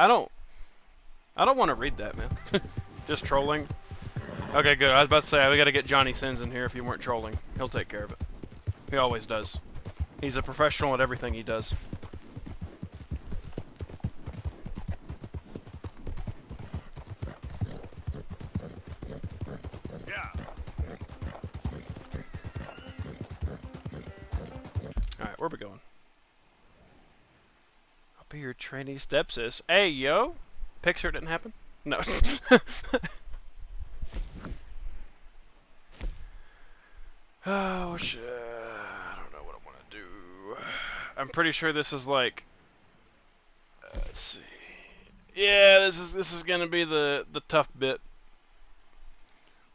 don't want to read that, man. Just trolling. Okay, good. I was about to say, we gotta get Johnny Sins in here if you weren't trolling. He'll take care of it. He always does. He's a professional at everything he does. Yeah. Alright, where are we going? I'll be your trainee stepsis. Hey, yo! Picture didn't happen? No. Oh shit! I don't know what I want to do. I'm pretty sure this is like. Let's see. Yeah, this is gonna be the tough bit.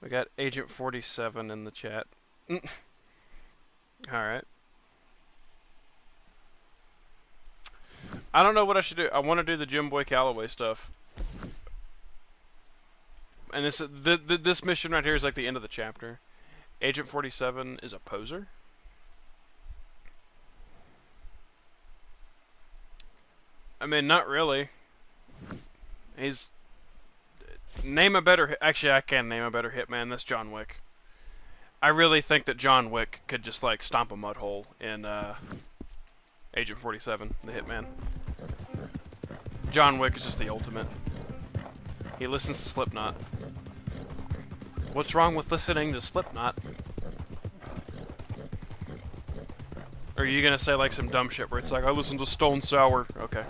We got Agent 47 in the chat. All right. I don't know what I should do. I want to do the Jim Boy Calloway stuff. And this mission right here is like the end of the chapter. Agent 47 is a poser? I mean, not really. He's... Name a better... Actually, I can name a better hitman. That's John Wick. I really think that John Wick could just, like, stomp a mud hole in, Agent 47, the hitman. John Wick is just the ultimate. He listens to Slipknot. What's wrong with listening to Slipknot? Or are you gonna say like some dumb shit where it's like, I listen to Stone Sour? Okay.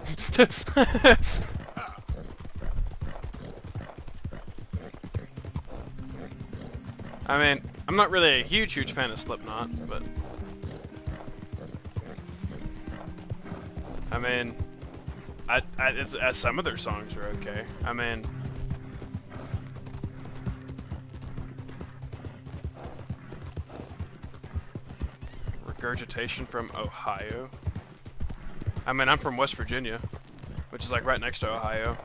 I mean, I'm not really a huge fan of Slipknot, but... I mean... some of their songs are okay. I mean... Regurgitation from Ohio. I mean, I'm from West Virginia, which is like right next to Ohio.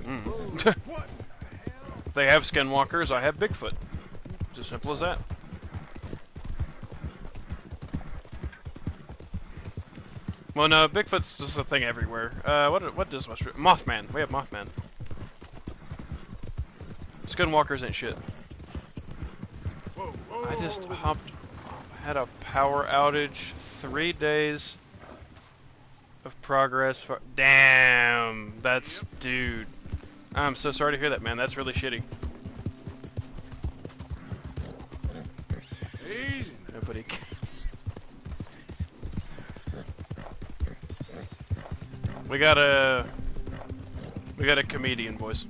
Mm. They have skinwalkers, I have Bigfoot. It's as simple as that. Well, no, Bigfoot's just a thing everywhere. What does West Virginia? Mothman. We have Mothman. Skinwalkers ain't shit. I just had a power outage. 3 days of progress. Damn, that's dude. I'm so sorry to hear that, man. That's really shitty. Easy. Nobody. We got a comedian, boys.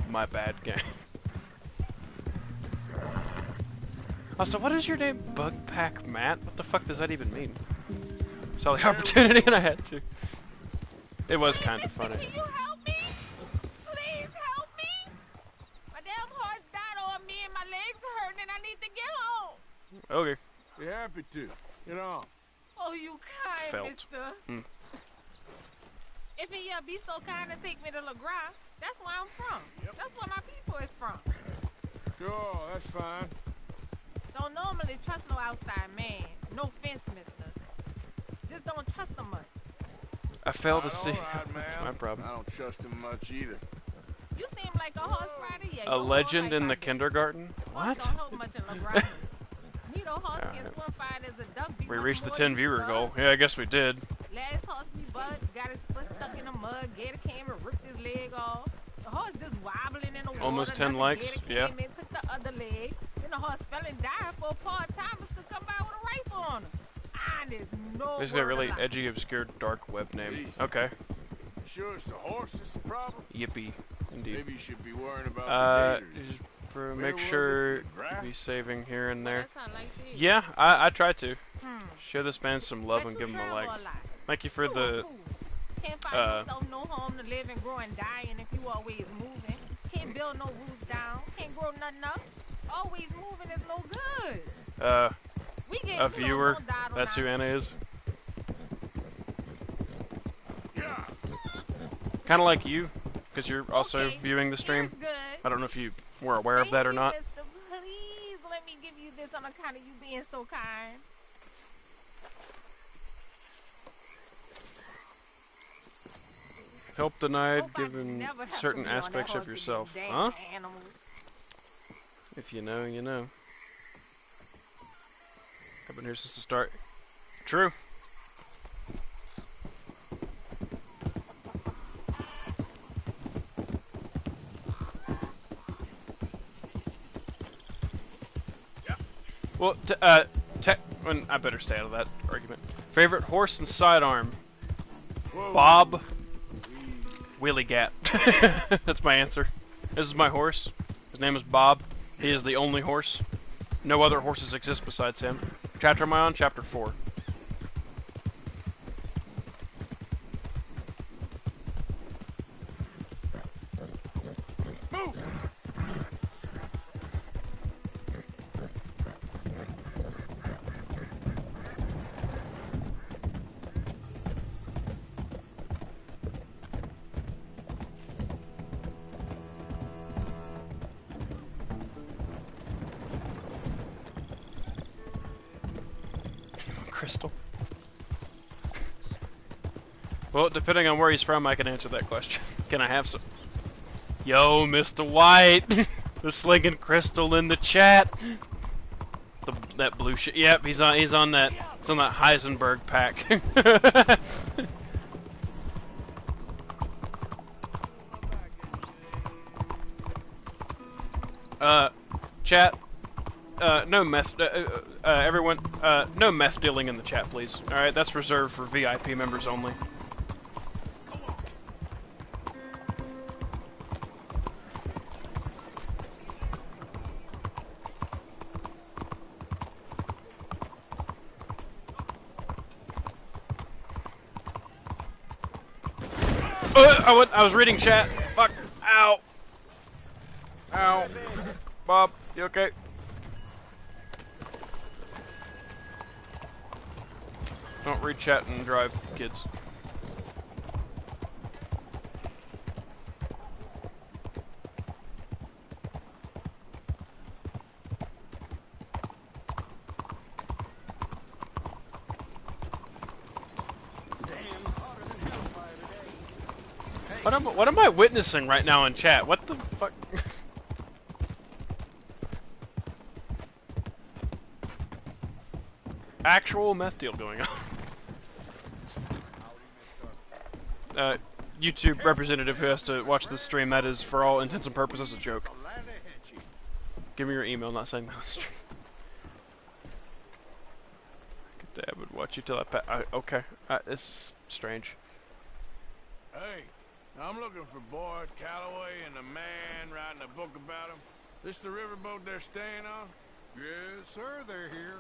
My bad, gang. Also, what is your name? Bugpack Matt? What the fuck does that even mean? Saw the opportunity and I had to. It was kind of funny. Can you help me? Please help me. My damn heart's died on me and my legs are hurting and I need to get home. Okay. Be happy to. Get on. Oh, you kind, Felt. mister. Mm. If you be so kind to take me to LeGras, that's where I'm from. Yep. That's where my people is from. Sure, that's fine. Don't normally trust no outside man. No offense, mister. just don't trust him much. I fail to Right, see. all right, That's ma'am. my problem. I don't trust him much either. You seem like a horse rider. Yeah, A you're more legend like in my the dad. kindergarten? Horse What? don't help much in LaGrange. Neat old horse can swim fine as a duck. Be We much reached the more 10 use viewer to goal. us. Yeah, I guess we did. Last horse we bud got his foot stuck in the mud. Gator came and ripped his leg off. The horse just wobbling in the water. Almost 10 Another likes, gator yeah. came and took the other leg. Then the horse fell and died for part-timers to come by with a rifle on him. There's no He's got a word really of lie. edgy, obscure, dark web name. Okay. Sure it's the horse that's the problem? Yippee. Indeed. Maybe you should be worrying about the gators. For Where make was sure it? McGrath? be saving here and there. That sound like this. Yeah, I try to. Hmm. Show this man some love Bet and you give him a travel like. a lot. Thank you for You a the. fool. Can't find yourself no home to live and grow and dying if you always moving. Can't build no roots down. Can't grow nothing up. Always moving is no good. We get A close, viewer. don't dawdle That's who now. Anna is. Yeah. Kind of like you, because you're also Okay, viewing the stream. here's good. I don't know if you were aware of that or Thank not. you, mister. Please let me give you this on account of you being so kind. Help denied Hope I given never have to certain be on that aspects horse of with yourself. these damn Huh? animals. If you know, you know. I've been here since the start. True. Well, I better stay out of that argument. Favorite horse and sidearm? Whoa. Bob Willie Gat. That's my answer. This is my horse. His name is Bob. He is the only horse. No other horses exist besides him. Chapter am I on? Chapter 4. Move. Crystal. Well, depending on where he's from, I can answer that question. Can I have some? Yo, Mr. White, the slinging crystal in the chat. That blue shit. Yep, he's on that. He's on that Heisenberg pack. Chat. No meth. Everyone. No meth dealing in the chat, please. All right, that's reserved for VIP members only. I was reading chat. Fuck. Ow. Ow. Bob, you okay? Don't read chat and drive, kids. What am I witnessing right now in chat? What the fuck? Actual meth deal going on. YouTube representative who has to watch this stream, that is, for all intents and purposes, a joke. Give me your email, not saying that on the stream. Dad would watch you till I okay. This is strange. Hey, I'm looking for Boyd Calloway and the man writing a book about him. This the riverboat they're staying on? Yes, sir, they're here.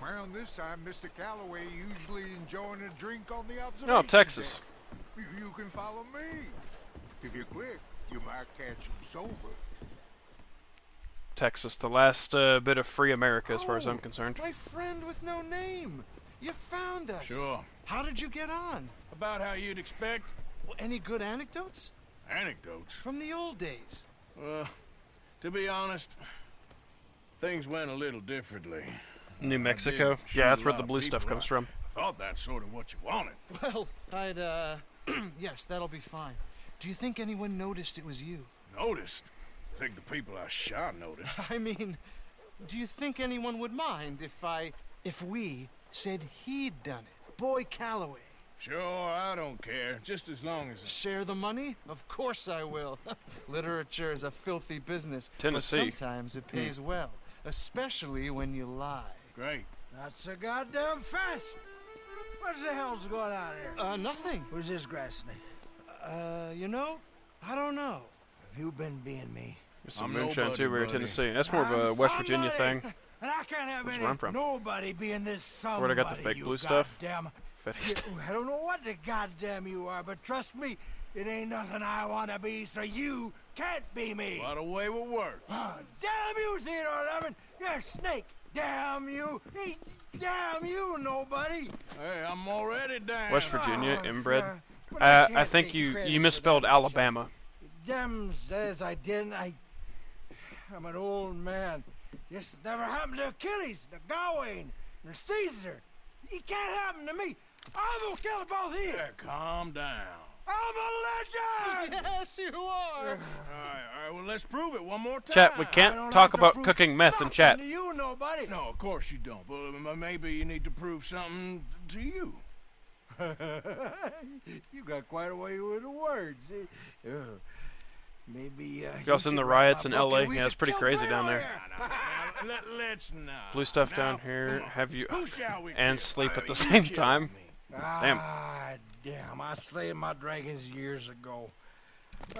Around this time, Mr. Calloway usually enjoying a drink on the observation Oh, Texas. deck. You can follow me. If you're quick, you might catch him sober. Texas, the last bit of free America as far as I'm Oh, concerned. My friend with no name. You found us. Sure. How did you get on? About how you'd expect. Well, any good anecdotes? Anecdotes? From the old days. To be honest, things went a little differently. New Mexico? Yeah, that's where the blue stuff comes from. thought that's sort of what you wanted. Well, I'd, yes, that'll be fine. Do you think anyone noticed it was you? Noticed? I think the people I shot noticed. I mean, do you think anyone would mind if we said he'd done it? Boy Calloway. Sure, I don't care. Just as long as... Share the money? Of course I will. Literature is a filthy business. Tennessee. But sometimes it pays well. Especially when you lie. Great. That's so goddamn fast. What the hell's going on here? Nothing. Who's this grass snake? You know, I don't know. Have you been being me? There's some moonshine too, we're in Tennessee. That's more of a West Virginia thing. And I can't have That's any where I'm from. nobody being this somebody. Where'd I got the fake blue stuff? Goddamn. I don't know what the goddamn you are, but trust me, it ain't nothing I want to be, so you can't be me. What a way will work. Damn you, Theodore Levin! You're a snake! Damn you! Hey, damn you, nobody! Hey, I'm already down. West Virginia, inbred. I think you misspelled Alabama. Them says I didn't. I'm an old man. This never happened to Achilles, to Gawain, or Caesar. It can't happen to me. I'm gonna kill them both here. Yeah, calm down. I'm a legend! Yes, you are! All right, well, let's prove it one more time. Chat, we can't talk about cooking meth in chat. To you, nobody. No, of course you don't. But maybe you need to prove something to you. You got quite a way with the words. Maybe, Y'all seen the riots in LA? Yeah, it's pretty crazy down there. Let's not. Blue stuff down here. Have you and sleep at the same time? Damn. Damn, I slayed my dragons years ago.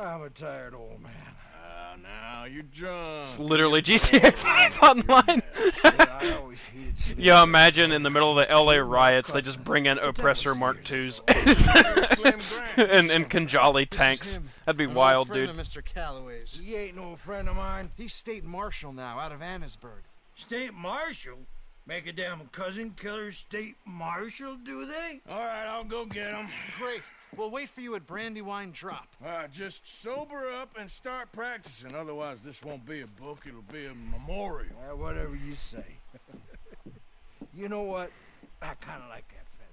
I'm a tired old man. Now you're drunk. It's literally GTA 5 online. Yo, imagine in the middle of the LA riots, they just bring in Oppressor Mark IIs and Kanjali tanks. That'd be wild, dude. Mr. Calloway's. He ain't no friend of mine. He's state marshal now, out of Annisburg. State marshal? Make a damn cousin killer state marshal, do they? All right, I'll go get him. Great. We'll wait for you at Brandywine Drop. Just sober up and start practicing. Otherwise, this won't be a book. It'll be a memorial. Whatever you say. You know what? I kind of like that fella.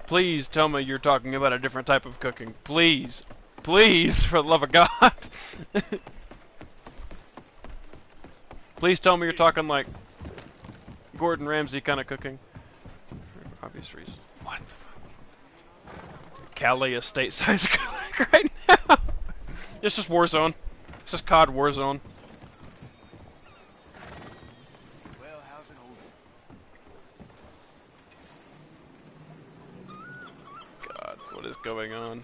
Please tell me you're talking about a different type of cooking. Please. Please, for the love of God. Please tell me you're talking like Gordon Ramsay kind of cooking. For obvious reasons. What the fuck? Cali is state-sized cook right now. It's just Warzone. It's just COD Warzone. Well, how's it holding? God, what is going on?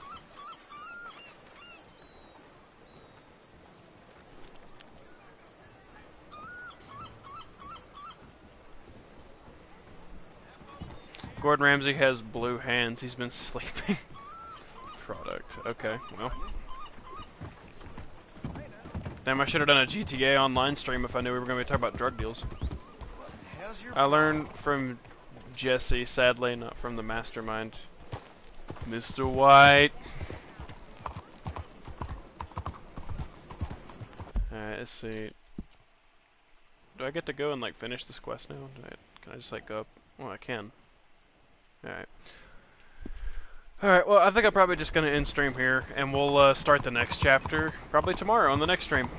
Gordon Ramsay has blue hands. He's been sleeping. Product. Okay, well. Damn, I should have done a GTA Online stream if I knew we were going to be talking about drug deals. I learned from Jesse, sadly, not from the mastermind. Mr. White. Alright, let's see. Do I get to go and like finish this quest now? Can I just like go up? Well, I can. Alright. Alright, well, I think I'm probably just going to end stream here, and we'll start the next chapter probably tomorrow on the next stream.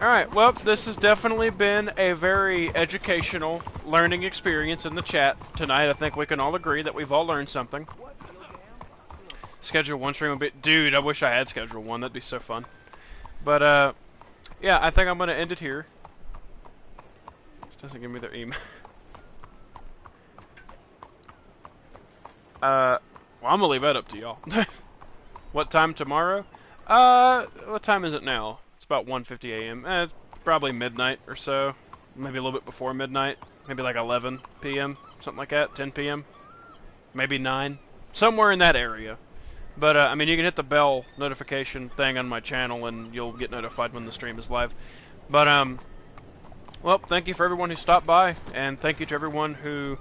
Alright, well, this has definitely been a very educational learning experience in the chat tonight. I think we can all agree that we've all learned something. Schedule one stream a bit. Dude, I wish I had scheduled one. That'd be so fun. But, yeah, I think I'm going to end it here. This doesn't give me their email. Well, I'm gonna leave that up to y'all. What time tomorrow? What time is it now? It's about 1:50 a.m. It's probably midnight or so. Maybe a little bit before midnight. Maybe like 11 p.m. Something like that. 10 p.m. Maybe 9. Somewhere in that area. But, I mean, you can hit the bell notification thing on my channel and you'll get notified when the stream is live. But, well, thank you for everyone who stopped by. And thank you to everyone who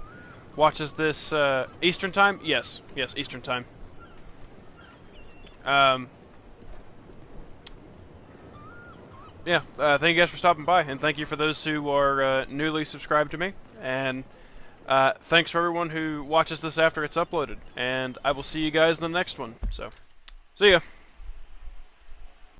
watches this Eastern time? Yes, Eastern time. yeah, thank you guys for stopping by, and thank you for those who are newly subscribed to me, and thanks for everyone who watches this after it's uploaded, and I will see you guys in the next one. So, see ya.